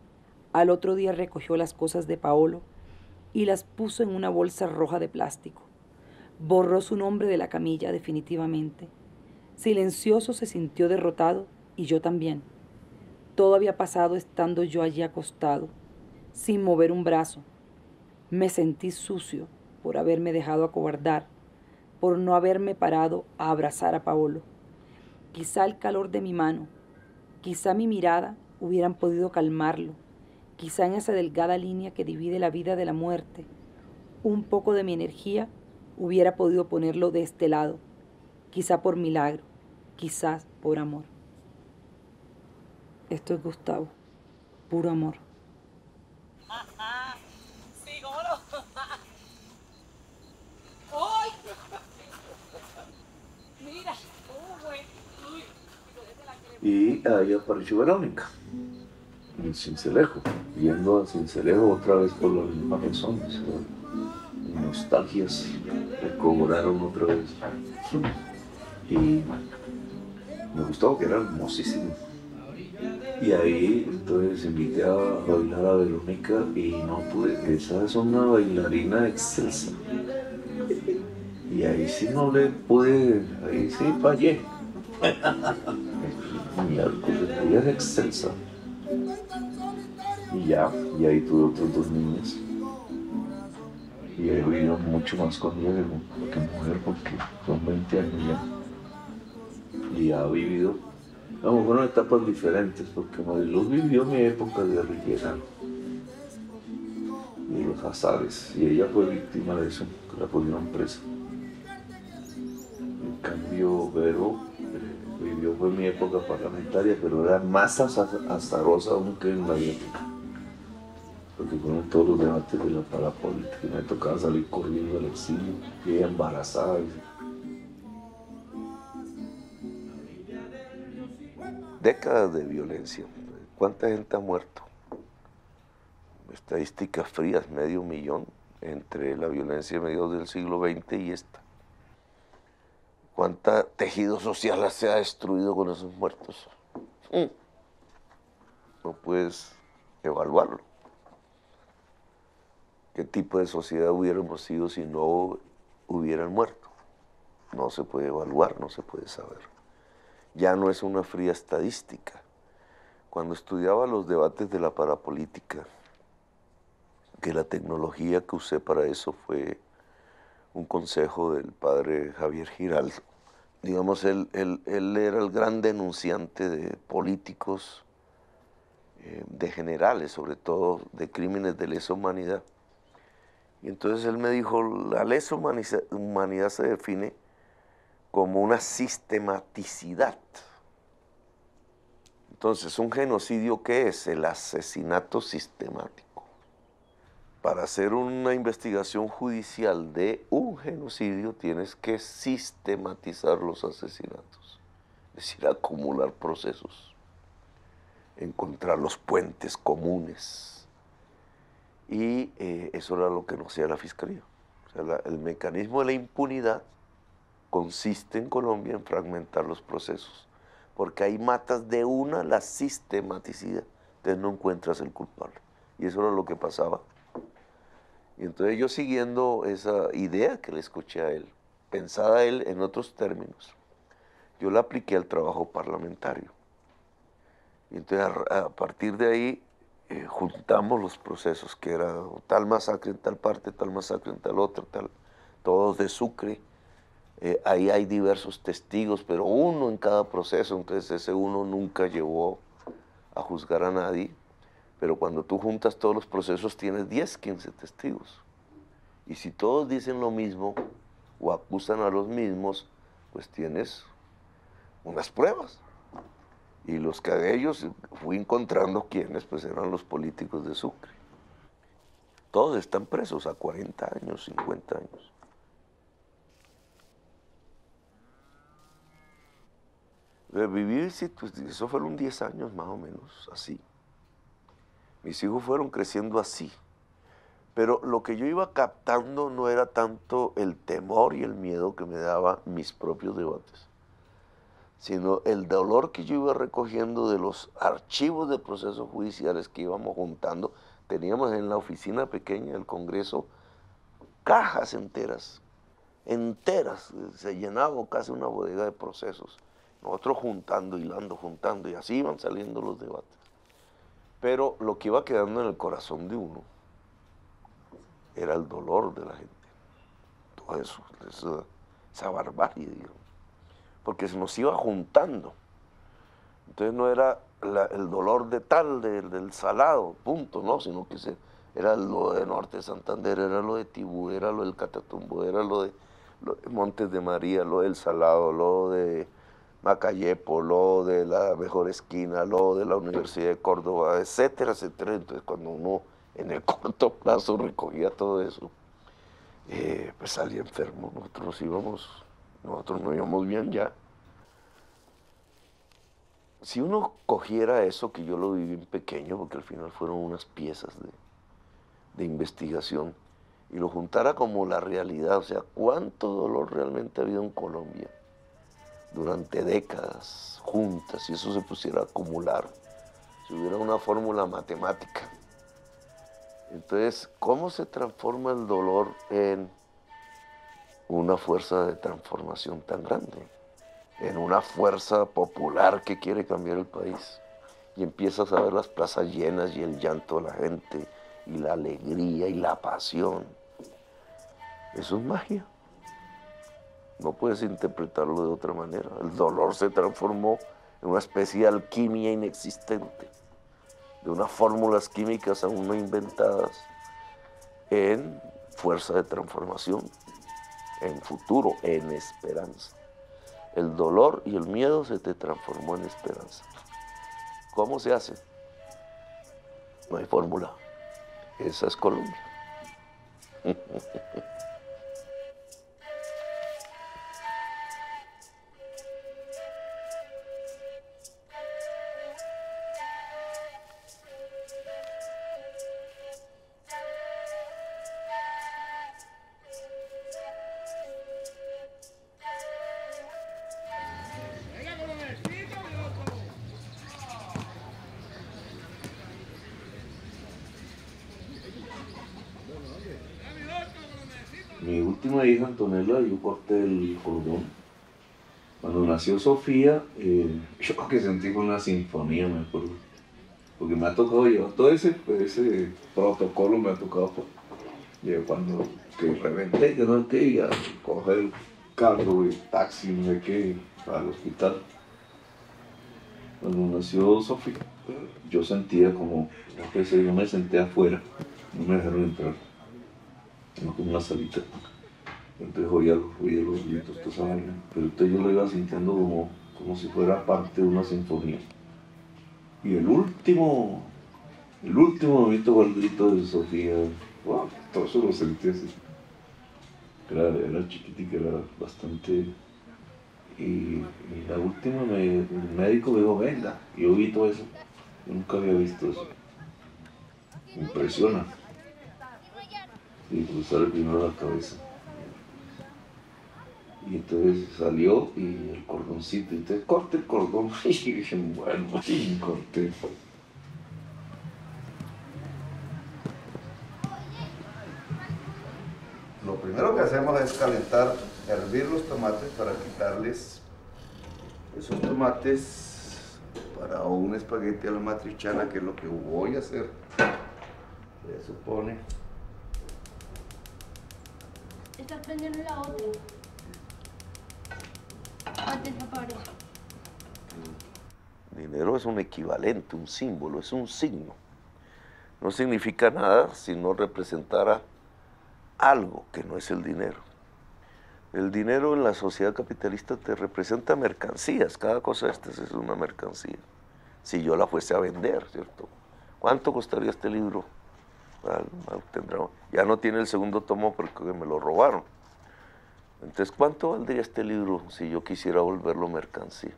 al otro día recogió las cosas de Paolo y las puso en una bolsa roja de plástico. Borró su nombre de la camilla definitivamente. Silencioso se sintió derrotado y yo también. Todo había pasado estando yo allí acostado, sin mover un brazo. Me sentí sucio por haberme dejado acobardar, por no haberme parado a abrazar a Paolo. Quizá el calor de mi mano, quizá mi mirada hubieran podido calmarlo, quizá en esa delgada línea que divide la vida de la muerte, un poco de mi energía hubiera podido ponerlo de este lado, quizá por milagro, quizás por amor. Esto es Gustavo, puro amor. Sí, ¿cómo no? ¡Ay! Mira, Y ahí apareció Verónica, en Sincelejo, yendo a Sincelejo otra vez por las mismas razones. Nostalgias me cobraron otra vez. Y me gustó, que era hermosísimo. Y ahí entonces invité a bailar a Verónica y no pude. Esa es una bailarina excelsa. Y ahí sí no le pude, ahí sí fallé. Ella es excelsa. Y ya, y ahí tuve otros 2 niñas. Y he vivido mucho más con ella que mujer, porque son 20 años ya. Y ha vivido, vamos, fueron etapas diferentes, porque Mariluz vivió mi época guerrillera y los azares, y ella fue víctima de eso, que la pusieron presa. En cambio, Vero vivió, fue mi época parlamentaria, pero era más azarosa aún que en la época. Porque fueron todos los debates de la parapolítica, y me tocaba salir corriendo del exilio, y ella embarazada. Décadas de violencia. ¿Cuánta gente ha muerto? Estadísticas frías, 500,000 entre la violencia de mediados del siglo XX y esta. ¿Cuánta tejido social se ha destruido con esos muertos? No puedes evaluarlo. ¿Qué tipo de sociedad hubiéramos sido si no hubieran muerto? No se puede evaluar, no se puede saber. Ya no es una fría estadística. Cuando estudiaba los debates de la parapolítica, que la tecnología que usé para eso fue un consejo del padre Javier Giraldo. Digamos, él era el gran denunciante de políticos, de generales, sobre todo de crímenes de lesa humanidad. Y entonces él me dijo, la lesa humanidad se define como una sistematicidad. Entonces, ¿un genocidio qué es? El asesinato sistemático. Para hacer una investigación judicial de un genocidio tienes que sistematizar los asesinatos, es decir, acumular procesos, encontrar los puentes comunes. Y eso era lo que no hacía la Fiscalía. O sea, el mecanismo de la impunidad consiste en Colombia en fragmentar los procesos, porque ahí matas de una la sistematicidad, entonces no encuentras el culpable. Y eso era lo que pasaba. Y entonces yo, siguiendo esa idea que le escuché a él, pensada él en otros términos, yo la apliqué al trabajo parlamentario. Y entonces a partir de ahí juntamos los procesos, que era tal masacre en tal parte, tal masacre en tal otra, todos de Sucre. Ahí hay diversos testigos, pero uno en cada proceso, entonces ese uno nunca llevó a juzgar a nadie, pero cuando tú juntas todos los procesos tienes 10, 15 testigos. Y si todos dicen lo mismo o acusan a los mismos, pues tienes unas pruebas. Y los que de ellos fui encontrando quiénes, pues eran los políticos de Sucre. Todos están presos a 40 años, 50 años. Vivir, sí, pues eso fueron 10 años más o menos, así. Mis hijos fueron creciendo así, Pero lo que yo iba captando no era tanto el temor y el miedo que me daban mis propios debates, sino el dolor que yo iba recogiendo de los archivos de procesos judiciales que íbamos juntando. Teníamos en la oficina pequeña del Congreso cajas enteras, se llenaba casi una bodega de procesos. Nosotros juntando, hilando, juntando, y así iban saliendo los debates. Pero lo que iba quedando en el corazón de uno era el dolor de la gente. Todo eso, esa barbarie, digamos. Porque se nos iba juntando. Entonces no era el dolor de tal, del Salado, punto, no, sino que era lo de Norte de Santander, era lo de Tibú, era lo del Catatumbo, era lo de Montes de María, lo del Salado, lo de Macayepo, lo de la Mejor Esquina, lo de la Universidad de Córdoba, etcétera, etcétera. Entonces cuando uno en el corto plazo recogía todo eso, pues salía enfermo. Nosotros no íbamos bien ya. Si uno cogiera eso, que yo lo viví en pequeño, porque al final fueron unas piezas de investigación, y lo juntara como la realidad, o sea, cuánto dolor realmente ha habido en Colombia durante décadas juntas, si eso se pusiera a acumular, si hubiera una fórmula matemática. Entonces, ¿cómo se transforma el dolor en una fuerza de transformación tan grande? En una fuerza popular que quiere cambiar el país. Y empiezas a ver las plazas llenas y el llanto de la gente, y la alegría y la pasión. Eso es magia. No puedes interpretarlo de otra manera. El dolor se transformó en una especie de alquimia inexistente, de unas fórmulas químicas aún no inventadas, en fuerza de transformación, en futuro, en esperanza. El dolor y el miedo se te transformó en esperanza. ¿Cómo se hace? No hay fórmula. Esa es Colombia. Mi última hija, Antonella, yo corté el cordón. Cuando nació Sofía, yo creo que sentí una sinfonía, me acuerdo. Porque me ha tocado llevar todo ese protocolo, me ha tocado cuando que reventé, que no sé, y a coger el carro, el taxi, no sé qué, para el hospital. Cuando nació Sofía, yo sentía como, yo me senté afuera, no me dejaron entrar. Como una salita. Entonces oía los gritos, toda esa vaina. Pero entonces yo lo iba sintiendo como si fuera parte de una sinfonía. Y el último momento fue el grito de Sofía. Wow, todo eso lo sentí así. Era chiquitica, era bastante. Y la última, el médico me dijo, venga. Y yo vi todo eso. Yo nunca había visto eso. Me impresiona. Y cruzar el primero la cabeza. Y entonces salió y el cordoncito, y entonces corte el cordón. Y dije, bueno, y corté. Lo primero que hacemos es calentar, hervir los tomates para quitarles esos tomates para un espagueti a la matriciana, que es lo que voy a hacer. Se supone. Estás prendiendo la otra. Antes no aparece. Dinero es un equivalente, un símbolo, es un signo. No significa nada si no representara algo que no es el dinero. El dinero en la sociedad capitalista te representa mercancías, cada cosa de estas es una mercancía. Si yo la fuese a vender, ¿cierto? ¿Cuánto costaría este libro? Ya no tiene el segundo tomo porque me lo robaron. Entonces, ¿cuánto valdría este libro si yo quisiera volverlo mercancía?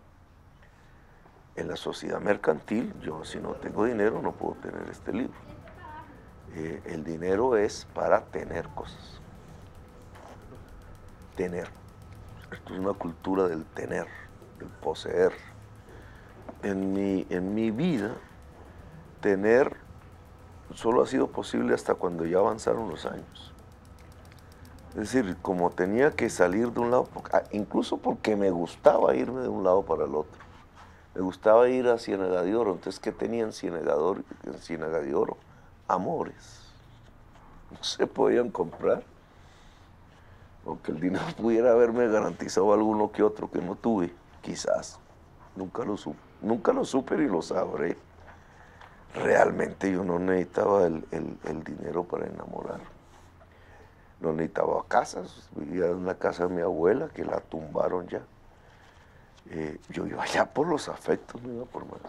En la sociedad mercantil, yo si no tengo dinero no puedo tener este libro. El dinero es para tener cosas. Tener. Esto es una cultura del tener, del poseer. En mi vida, tener solo ha sido posible hasta cuando ya avanzaron los años. Es decir, como tenía que salir de un lado, incluso porque me gustaba irme de un lado para el otro. Me gustaba ir a Ciénaga de Oro. Entonces, ¿qué tenía en Ciénaga de Oro? Amores. No se podían comprar. Aunque el dinero pudiera haberme garantizado alguno que otro que no tuve, quizás. Nunca lo supe. Nunca lo supe ni lo sabré. Realmente yo no necesitaba el dinero para enamorar. No necesitaba casas. Vivía en la casa de mi abuela, que la tumbaron ya. Yo iba allá por los afectos, no iba por más.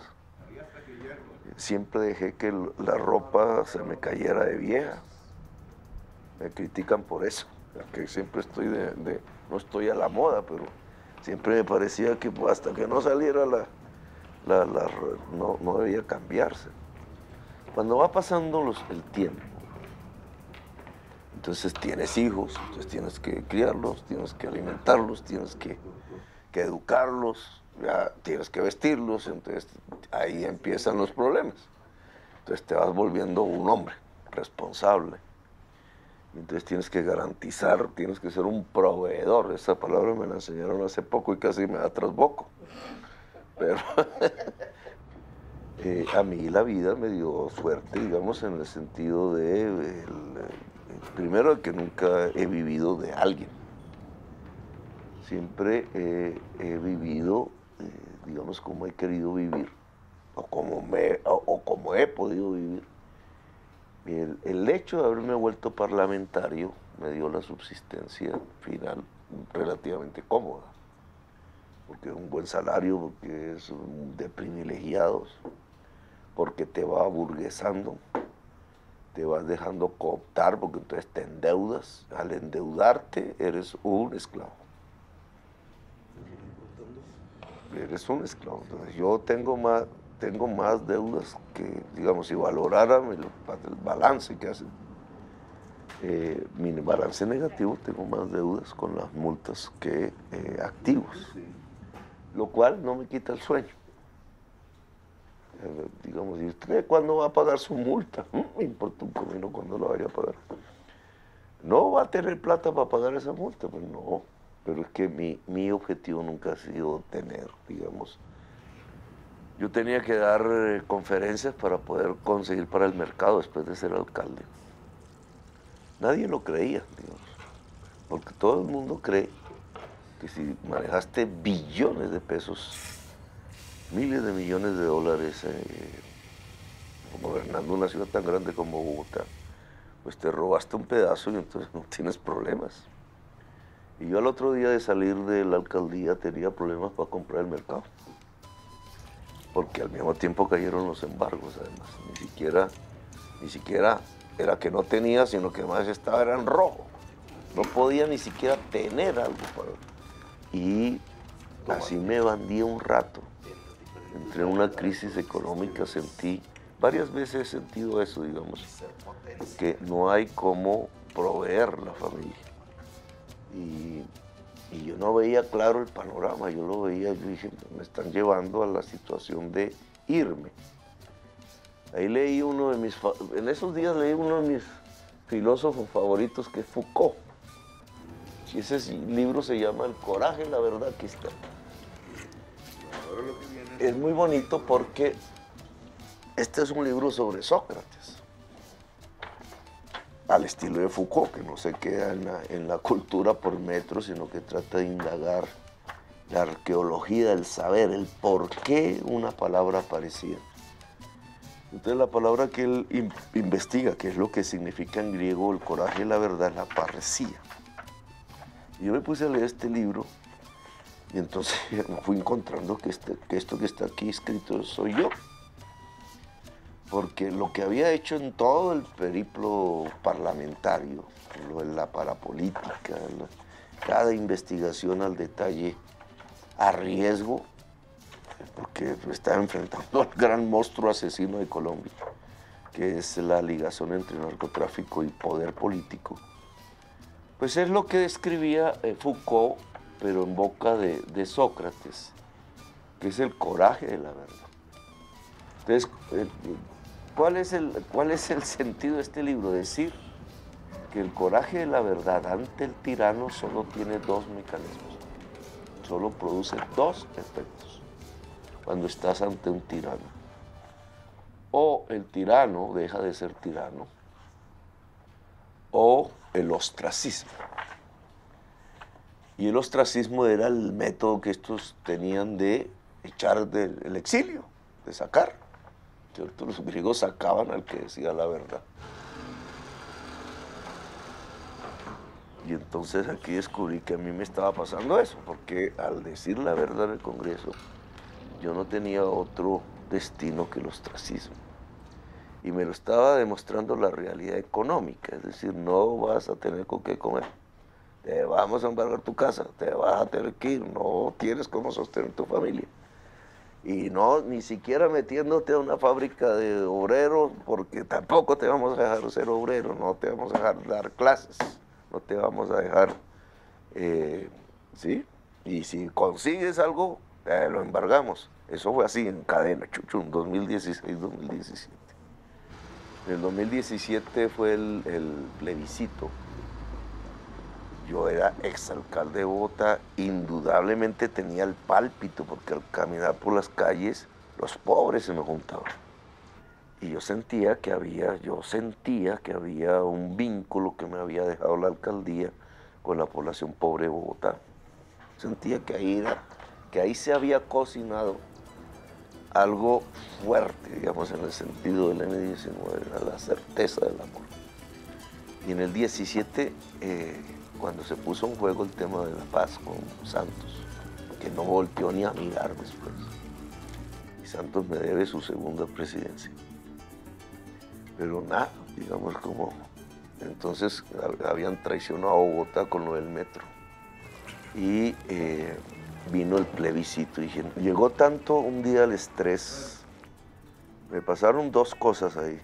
Siempre dejé que la ropa se me cayera de vieja. Me critican por eso, que siempre estoy no estoy a la moda, pero siempre me parecía que hasta que no saliera no debía cambiarse. Cuando va pasando el tiempo, entonces tienes hijos, entonces tienes que criarlos, tienes que alimentarlos, tienes que educarlos, ya tienes que vestirlos, entonces ahí empiezan los problemas. Entonces te vas volviendo un hombre responsable. Entonces tienes que garantizar, tienes que ser un proveedor. Esa palabra me la enseñaron hace poco y casi me da trasboco. Pero a mí la vida me dio suerte, digamos, en el sentido de, primero, que nunca he vivido de alguien. Siempre he vivido, digamos, como he querido vivir, o como he podido vivir. El hecho de haberme vuelto parlamentario me dio la subsistencia final relativamente cómoda, porque es un buen salario, porque es de privilegiados, porque te va aburguesando, te vas dejando cooptar, porque entonces te endeudas. Al endeudarte eres un esclavo. Eres un esclavo. Entonces yo tengo más deudas que, digamos, si valorara el balance que hacen, mi balance negativo, tengo más deudas con las multas que activos, lo cual no me quita el sueño. Digamos, ¿y usted cuándo va a pagar su multa? Me importa un comino cuándo lo vaya a pagar. ¿No va a tener plata para pagar esa multa? Pues no, pero es que mi objetivo nunca ha sido tener, digamos. Yo tenía que dar conferencias para poder conseguir para el mercado después de ser alcalde. Nadie lo creía, digamos, porque todo el mundo cree que si manejaste billones de pesos, miles de millones de dólares, gobernando una ciudad tan grande como Bogotá, pues te robaste un pedazo y entonces no tienes problemas. Y yo al otro día de salir de la alcaldía tenía problemas para comprar el mercado, porque al mismo tiempo cayeron los embargos, además. Ni siquiera era que no tenía, sino que además era en rojo. No podía ni siquiera tener algo para... Y así me bandía un rato. Entré en una crisis económica, varias veces he sentido eso, digamos, que no hay cómo proveer la familia. Y yo no veía claro el panorama, yo dije, me están llevando a la situación de irme. Ahí leí en esos días leí uno de mis filósofos favoritos, que es Foucault. Y ese libro se llama El coraje, la verdad, aquí está. Es muy bonito porque este es un libro sobre Sócrates, al estilo de Foucault, que no se queda en la cultura por metros, sino que trata de indagar la arqueología del saber, el por qué una palabra aparecía. Entonces la palabra que él investiga, que es lo que significa en griego el coraje y la verdad, es la parresía. Y yo me puse a leer este libro y entonces fui encontrando que esto que está aquí escrito soy yo. Porque lo que había hecho en todo el periplo parlamentario, la parapolítica, cada investigación al detalle, a riesgo, porque estaba enfrentando al gran monstruo asesino de Colombia, que es la ligación entre narcotráfico y poder político, pues es lo que describía Foucault, pero en boca de Sócrates, que es el coraje de la verdad. Entonces, ¿cuál es el sentido de este libro? Decir que el coraje de la verdad ante el tirano solo tiene dos mecanismos, solo produce dos efectos cuando estás ante un tirano. O el tirano deja de ser tirano, o el ostracismo. Y el ostracismo era el método que estos tenían de echar del exilio, de sacar. ¿Cierto? Los griegos sacaban al que decía la verdad. Y entonces aquí descubrí que a mí me estaba pasando eso, porque al decir la verdad en el Congreso, yo no tenía otro destino que el ostracismo. Y me lo estaba demostrando la realidad económica, es decir, no vas a tener con qué comer. Te vamos a embargar tu casa, te vas a tener que ir, no tienes cómo sostener tu familia. Y no, ni siquiera metiéndote a una fábrica de obreros, porque tampoco te vamos a dejar ser obrero, no te vamos a dejar dar clases, no te vamos a dejar, ¿sí? Y si consigues algo, lo embargamos. Eso fue así en cadena, chuchum, 2016-2017. En el 2017 fue el plebiscito. Yo era exalcalde de Bogotá, indudablemente tenía el pálpito, porque al caminar por las calles, los pobres se me juntaban. Y yo sentía que había un vínculo que me había dejado la alcaldía con la población pobre de Bogotá. Sentía que ahí se había cocinado algo fuerte, digamos, en el sentido del M-19, era la certeza del amor. Y en el 17, cuando se puso en juego el tema de la paz con Santos, que no volteó ni a mirar después, y Santos me debe su segunda presidencia. Pero nada, digamos, como entonces habían traicionado a Bogotá con lo del metro. Y vino el plebiscito y llegó tanto un día el estrés, me pasaron dos cosas ahí.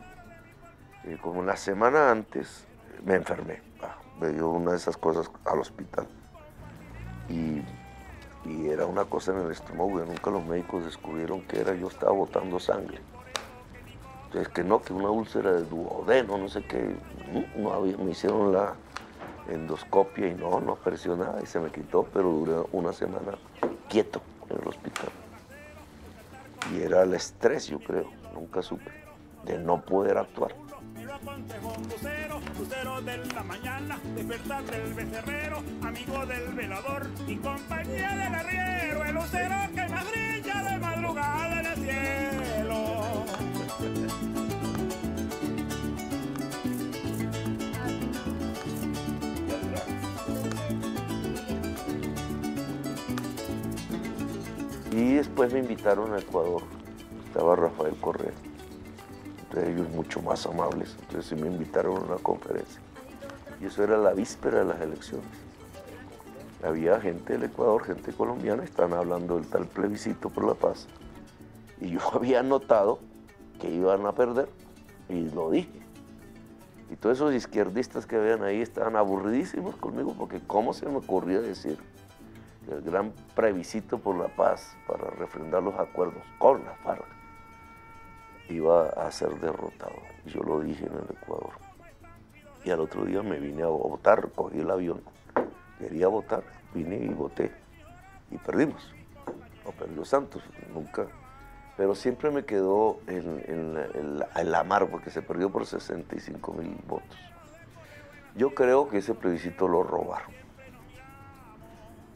Como una semana antes me enfermé, me dio una de esas cosas al hospital y era una cosa en el estómago que nunca los médicos descubrieron que era, yo estaba botando sangre. Entonces que una úlcera de duodeno, no sé qué, me hicieron la endoscopia y no apareció nada y se me quitó, pero duré una semana quieto en el hospital. Y era el estrés, yo creo, nunca supe, de no poder actuar. Lucero de la mañana, despertar del becerrero, amigo del velador y compañía del arriero, el lucero que más brilla de madrugada en el cielo. Y después me invitaron a Ecuador, estaba Rafael Correa, entre ellos mucho más amables, entonces sí me invitaron a una conferencia. Y eso era la víspera de las elecciones. Había gente del Ecuador, gente colombiana, estaban hablando del tal plebiscito por la paz. Y yo había notado que iban a perder, y lo dije. Y todos esos izquierdistas que habían ahí estaban aburridísimos conmigo, porque ¿cómo se me ocurría decir que el gran plebiscito por la paz para refrendar los acuerdos con la FARC iba a ser derrotado? Y yo lo dije en el Ecuador. Y al otro día me vine a votar, cogí el avión, quería votar, vine y voté. Y perdimos. No perdió Santos, nunca. Pero siempre me quedó el amargo, porque se perdió por 65,000 votos. Yo creo que ese plebiscito lo robaron.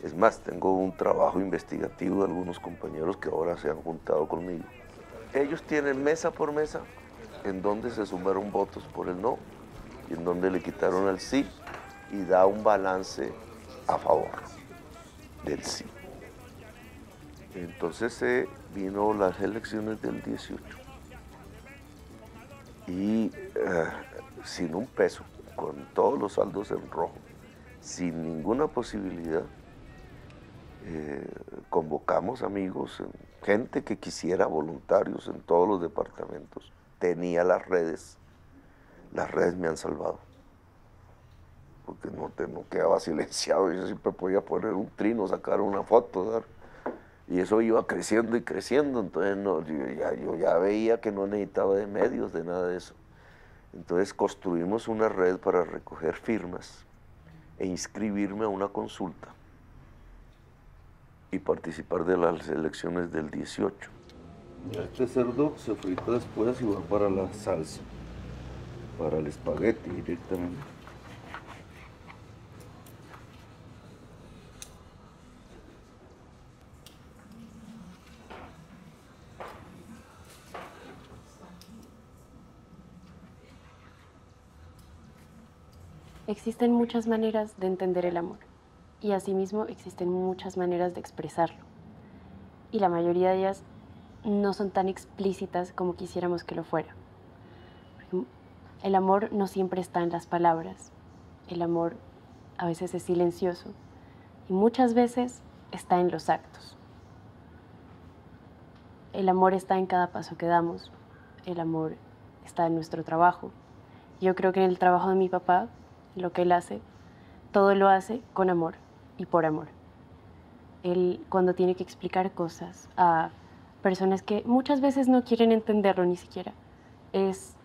Es más, tengo un trabajo investigativo de algunos compañeros que ahora se han juntado conmigo. Ellos tienen mesa por mesa en donde se sumaron votos por el no y en donde le quitaron el sí, y da un balance a favor del sí. Entonces vino las elecciones del 18 y sin un peso, con todos los saldos en rojo, sin ninguna posibilidad, convocamos amigos, gente que quisiera, voluntarios en todos los departamentos, tenía las redes me han salvado. Porque no quedaba silenciado, yo siempre podía poner un trino, sacar una foto, ¿sabes? Y eso iba creciendo y creciendo, entonces yo ya veía que no necesitaba de medios, de nada de eso. Entonces construimos una red para recoger firmas e inscribirme a una consulta y participar de las elecciones del 18. Este cerdo se frita después y va para la salsa, para el espagueti directamente. Existen muchas maneras de entender el amor y asimismo existen muchas maneras de expresarlo. Y la mayoría de ellas no son tan explícitas como quisiéramos que lo fuera. El amor no siempre está en las palabras. El amor a veces es silencioso y muchas veces está en los actos. El amor está en cada paso que damos. El amor está en nuestro trabajo. Yo creo que en el trabajo de mi papá, lo que él hace, todo lo hace con amor y por amor. Él, cuando tiene que explicar cosas a personas que muchas veces no quieren entenderlo ni siquiera, es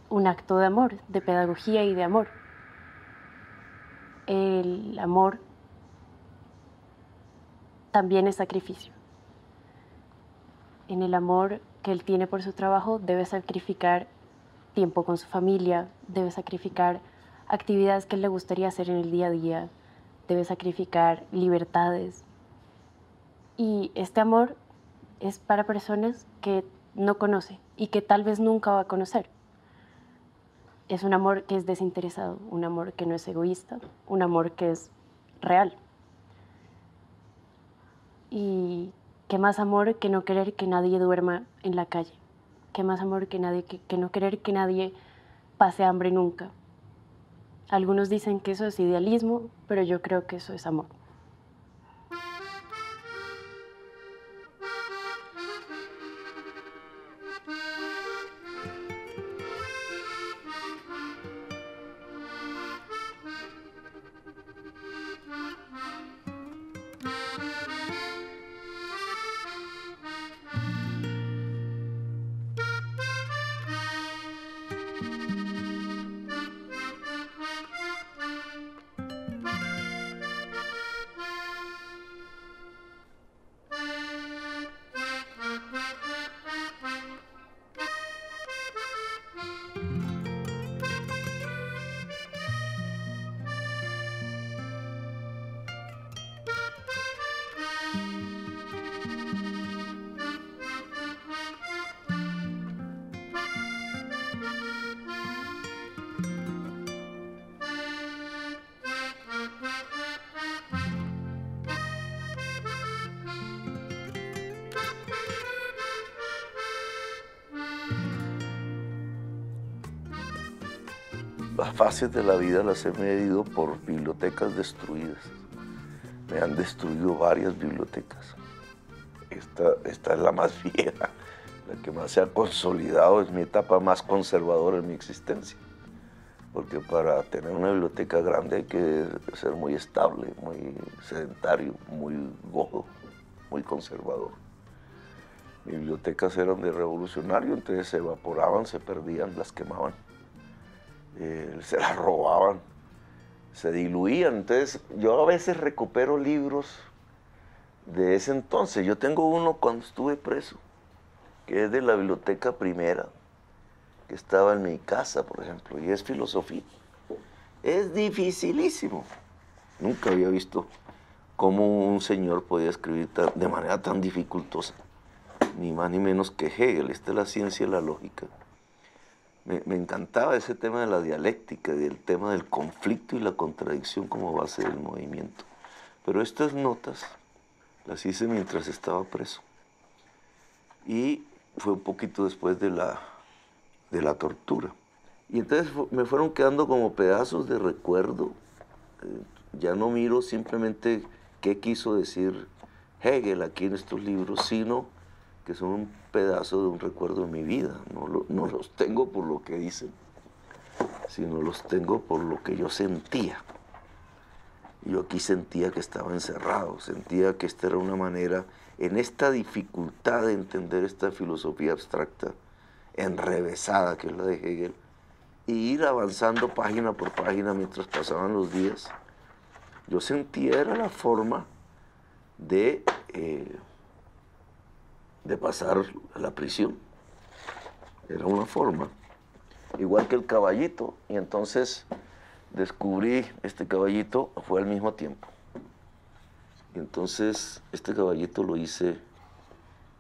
un acto de amor, de pedagogía y de amor. El amor también es sacrificio. En el amor que él tiene por su trabajo debe sacrificar tiempo con su familia, debe sacrificar actividades que le gustaría hacer en el día a día, debe sacrificar libertades. Y este amor es para personas que no conoce y que tal vez nunca va a conocer. Es un amor que es desinteresado, un amor que no es egoísta, un amor que es real. Y qué más amor que no querer que nadie duerma en la calle. Qué más amor que no querer que nadie pase hambre nunca. Algunos dicen que eso es idealismo, pero yo creo que eso es amor. Las fases de la vida las he medido por bibliotecas destruidas. Me han destruido varias bibliotecas. Esta es la más vieja, la que más se ha consolidado, es mi etapa más conservadora en mi existencia. Porque para tener una biblioteca grande hay que ser muy estable, muy sedentario, muy godo, muy conservador. Mis bibliotecas eran de revolucionario, entonces se evaporaban, se perdían, las quemaban. Se las robaban, se diluían. Entonces yo a veces recupero libros de ese entonces. Yo tengo uno cuando estuve preso, que es de la biblioteca primera, que estaba en mi casa, por ejemplo, y es filosofía. Es dificilísimo. Nunca había visto cómo un señor podía escribir de manera tan dificultosa, ni más ni menos que Hegel. Esta es la ciencia y la lógica. Me encantaba ese tema de la dialéctica, del tema del conflicto y la contradicción como base del movimiento. Pero estas notas las hice mientras estaba preso. Y fue un poquito después de la tortura. Y entonces me fueron quedando como pedazos de recuerdo. Ya no miro simplemente qué quiso decir Hegel aquí en estos libros, sino que son un pedazo de un recuerdo de mi vida. No los tengo por lo que dicen, sino los tengo por lo que yo sentía. Yo aquí sentía que estaba encerrado, sentía que esta era una manera, en esta dificultad de entender esta filosofía abstracta, enrevesada, que es la de Hegel, y ir avanzando página por página mientras pasaban los días. Yo sentía era la forma de pasar a la prisión. Era una forma, igual que el caballito, y entonces descubrí este caballito, fue al mismo tiempo. Y entonces este caballito lo hice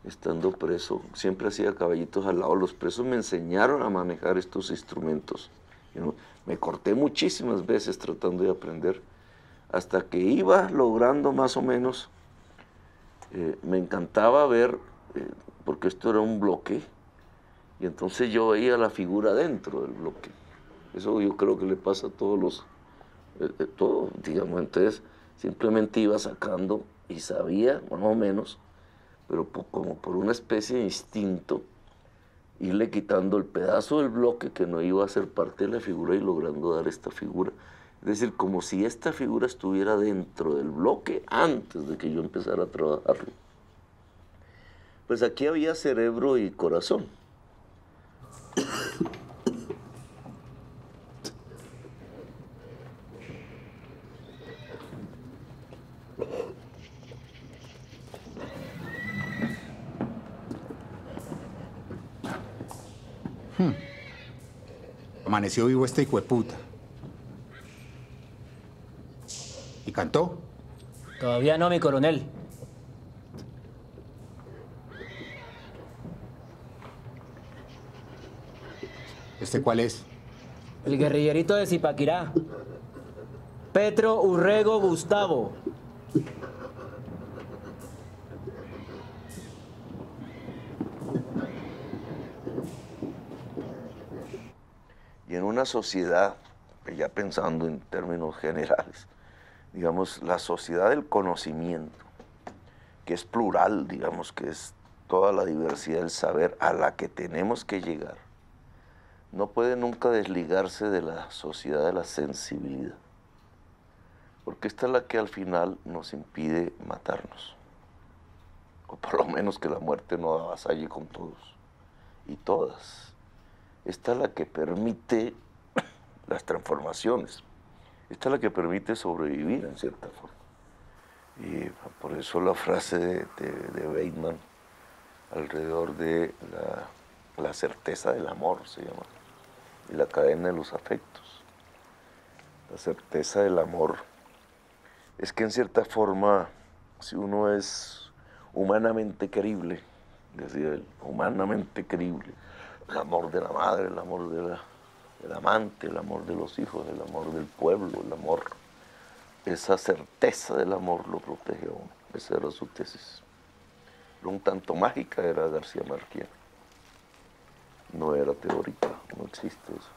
estando preso. Siempre hacía caballitos al lado. Los presos me enseñaron a manejar estos instrumentos. Me corté muchísimas veces tratando de aprender, hasta que iba logrando más o menos. Me encantaba ver, porque esto era un bloque, y entonces yo veía la figura dentro del bloque. Eso yo creo que le pasa a todos los, todo, digamos. Entonces simplemente iba sacando y sabía más o menos, pero como por una especie de instinto, irle quitando el pedazo del bloque que no iba a ser parte de la figura y logrando dar esta figura. Es decir, como si esta figura estuviera dentro del bloque antes de que yo empezara a trabajarlo. Pues aquí había cerebro y corazón. Amaneció vivo este hijo de puta. ¿Y cantó? Todavía no, mi coronel. ¿Este cuál es? El guerrillerito de Zipaquirá. Petro Urrego Gustavo. Y en una sociedad, ya pensando en términos generales, digamos, la sociedad del conocimiento, que es plural, digamos, que es toda la diversidad del saber a la que tenemos que llegar, no puede nunca desligarse de la sociedad de la sensibilidad, porque esta es la que al final nos impide matarnos, o por lo menos que la muerte no avasalle con todos y todas. Esta es la que permite las transformaciones. Esta es la que permite sobrevivir en cierta forma. Y por eso la frase de Weidmann alrededor de la certeza del amor, se llama, y la cadena de los afectos. La certeza del amor es que en cierta forma, si uno es humanamente creíble, decía él, humanamente creíble, el amor de la madre, el amor del amante, el amor de los hijos, el amor del pueblo, el amor, esa certeza del amor lo protege a uno. Esa era su tesis. Pero un tanto mágica era García Márquez. No era teórica, no existe eso.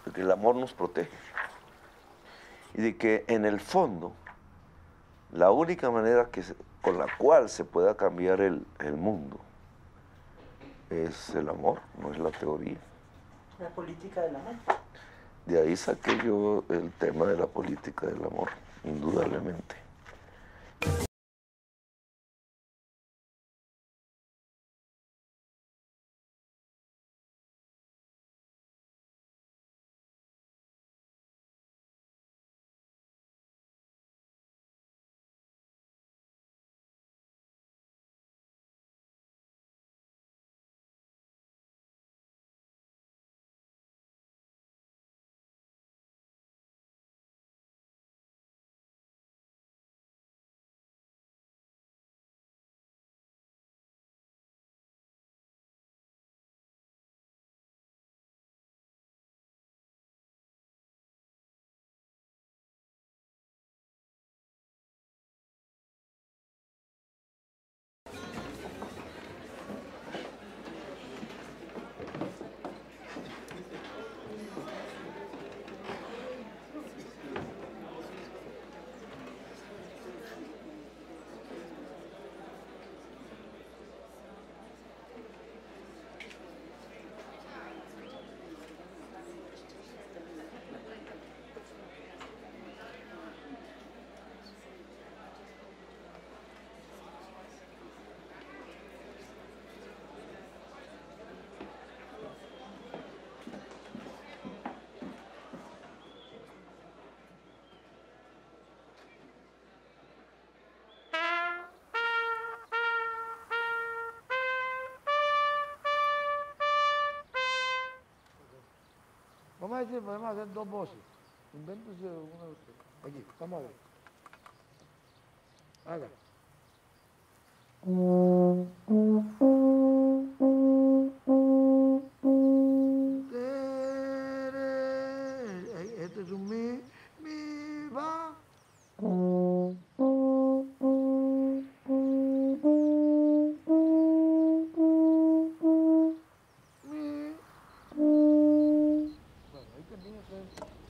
Porque el amor nos protege. Y de que en el fondo, la única manera con la cual se pueda cambiar el mundo es el amor, no es la teoría. La política del amor. De ahí saqué yo el tema de la política del amor, indudablemente. Vamos a ver si podemos hacer dos voces. Invéntese una de ustedes. Aquí, vamos a ver. Haga. Este es un mi, va.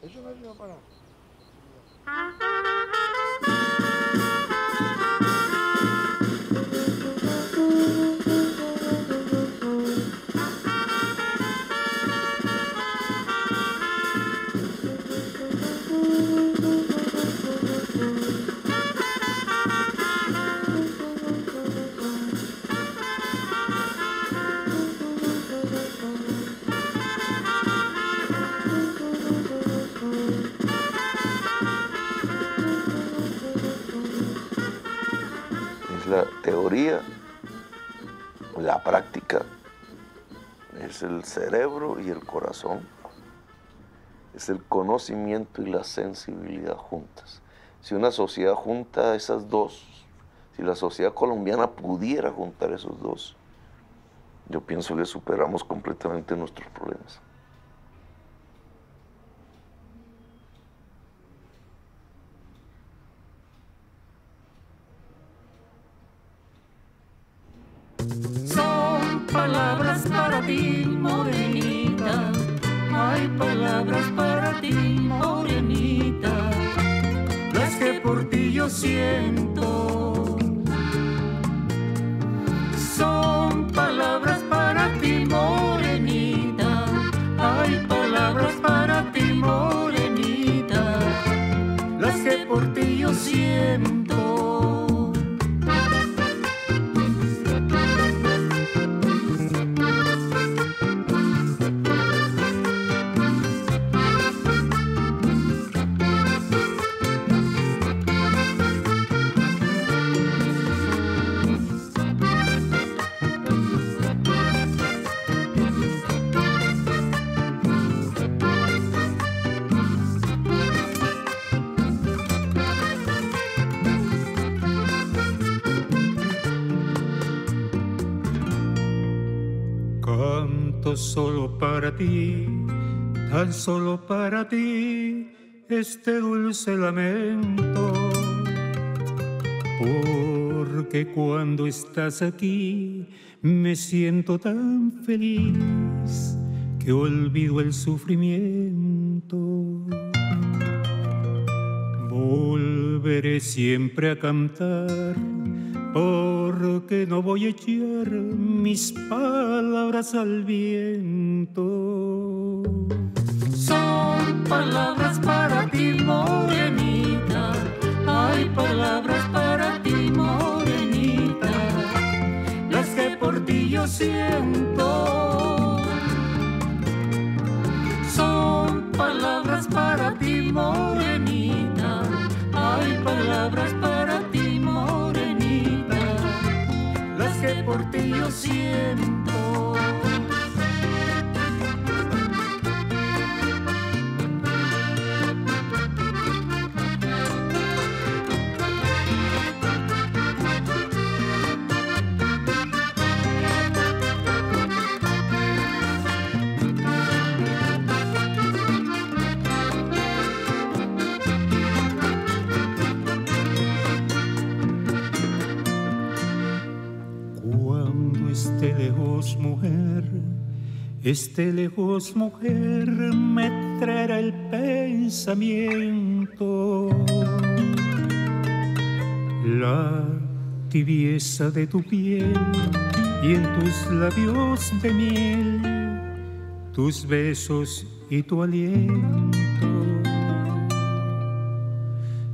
Eso no sirve para nada. La teoría, la práctica, es el cerebro y el corazón, es el conocimiento y la sensibilidad juntas. Si una sociedad junta esas dos, si la sociedad colombiana pudiera juntar esos dos, yo pienso que superamos completamente nuestros problemas. Son palabras para ti, morenita. Hay palabras para ti, morenita. Las que por ti yo siento. Son palabras para ti, morenita. Hay palabras para ti, morenita. Las que por ti yo siento. Canto solo para ti, tan solo para ti, este dulce lamento. Porque cuando estás aquí me siento tan feliz que olvido el sufrimiento. Volveré siempre a cantar, porque no voy a echar mis palabras al viento. Son palabras para ti, morenita. Hay palabras para ti, morenita. Las que por ti yo siento. Son palabras para ti, morenita. Hay palabras para ti, morenita. Las que por ti yo siento. Esté lejos, mujer, me traerá el pensamiento. La tibieza de tu piel y en tus labios de miel, tus besos y tu aliento.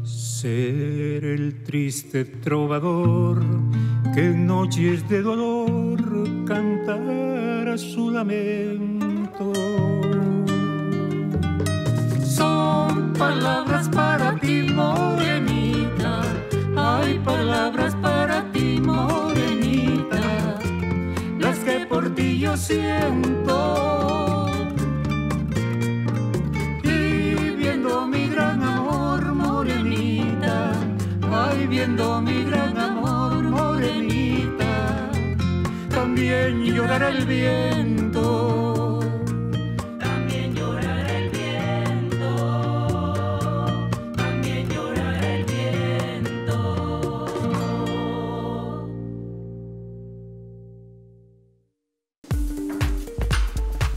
Ser el triste trovador que en noches de dolor cantara su lamento. Son palabras para ti, morenita. Hay palabras para ti, morenita. Las que por ti yo siento. también llorará el viento. También llorará el viento. También llorará el viento.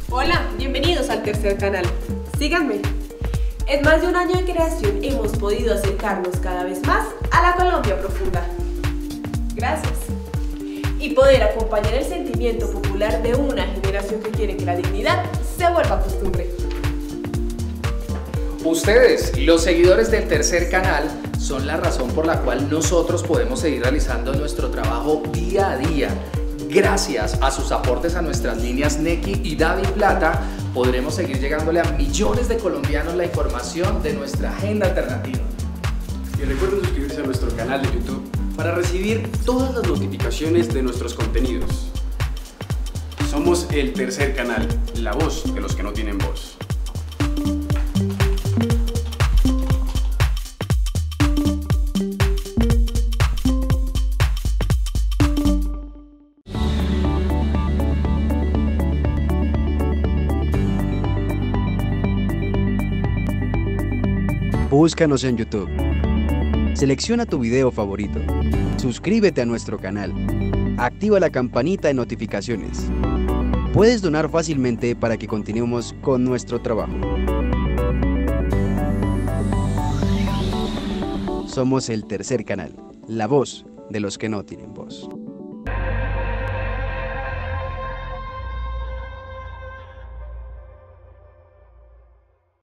Hola, bienvenidos al Tercer Canal. Síganme. En más de un año de creación hemos podido acercarnos cada vez más a la Colombia profunda. Gracias. Y poder acompañar el sentimiento popular de una generación que quiere que la dignidad se vuelva costumbre. Ustedes, los seguidores del Tercer Canal, son la razón por la cual nosotros podemos seguir realizando nuestro trabajo día a día. Gracias a sus aportes a nuestras líneas Nequi y Davi Plata, podremos seguir llegándole a millones de colombianos la información de nuestra agenda alternativa. Y recuerden suscribirse a nuestro canal de YouTube para recibir todas las notificaciones de nuestros contenidos. Somos el Tercer Canal, la voz de los que no tienen voz. Búscanos en YouTube. Selecciona tu video favorito. Suscríbete a nuestro canal. Activa la campanita de notificaciones. Puedes donar fácilmente para que continuemos con nuestro trabajo. Somos el Tercer Canal, la voz de los que no tienen voz.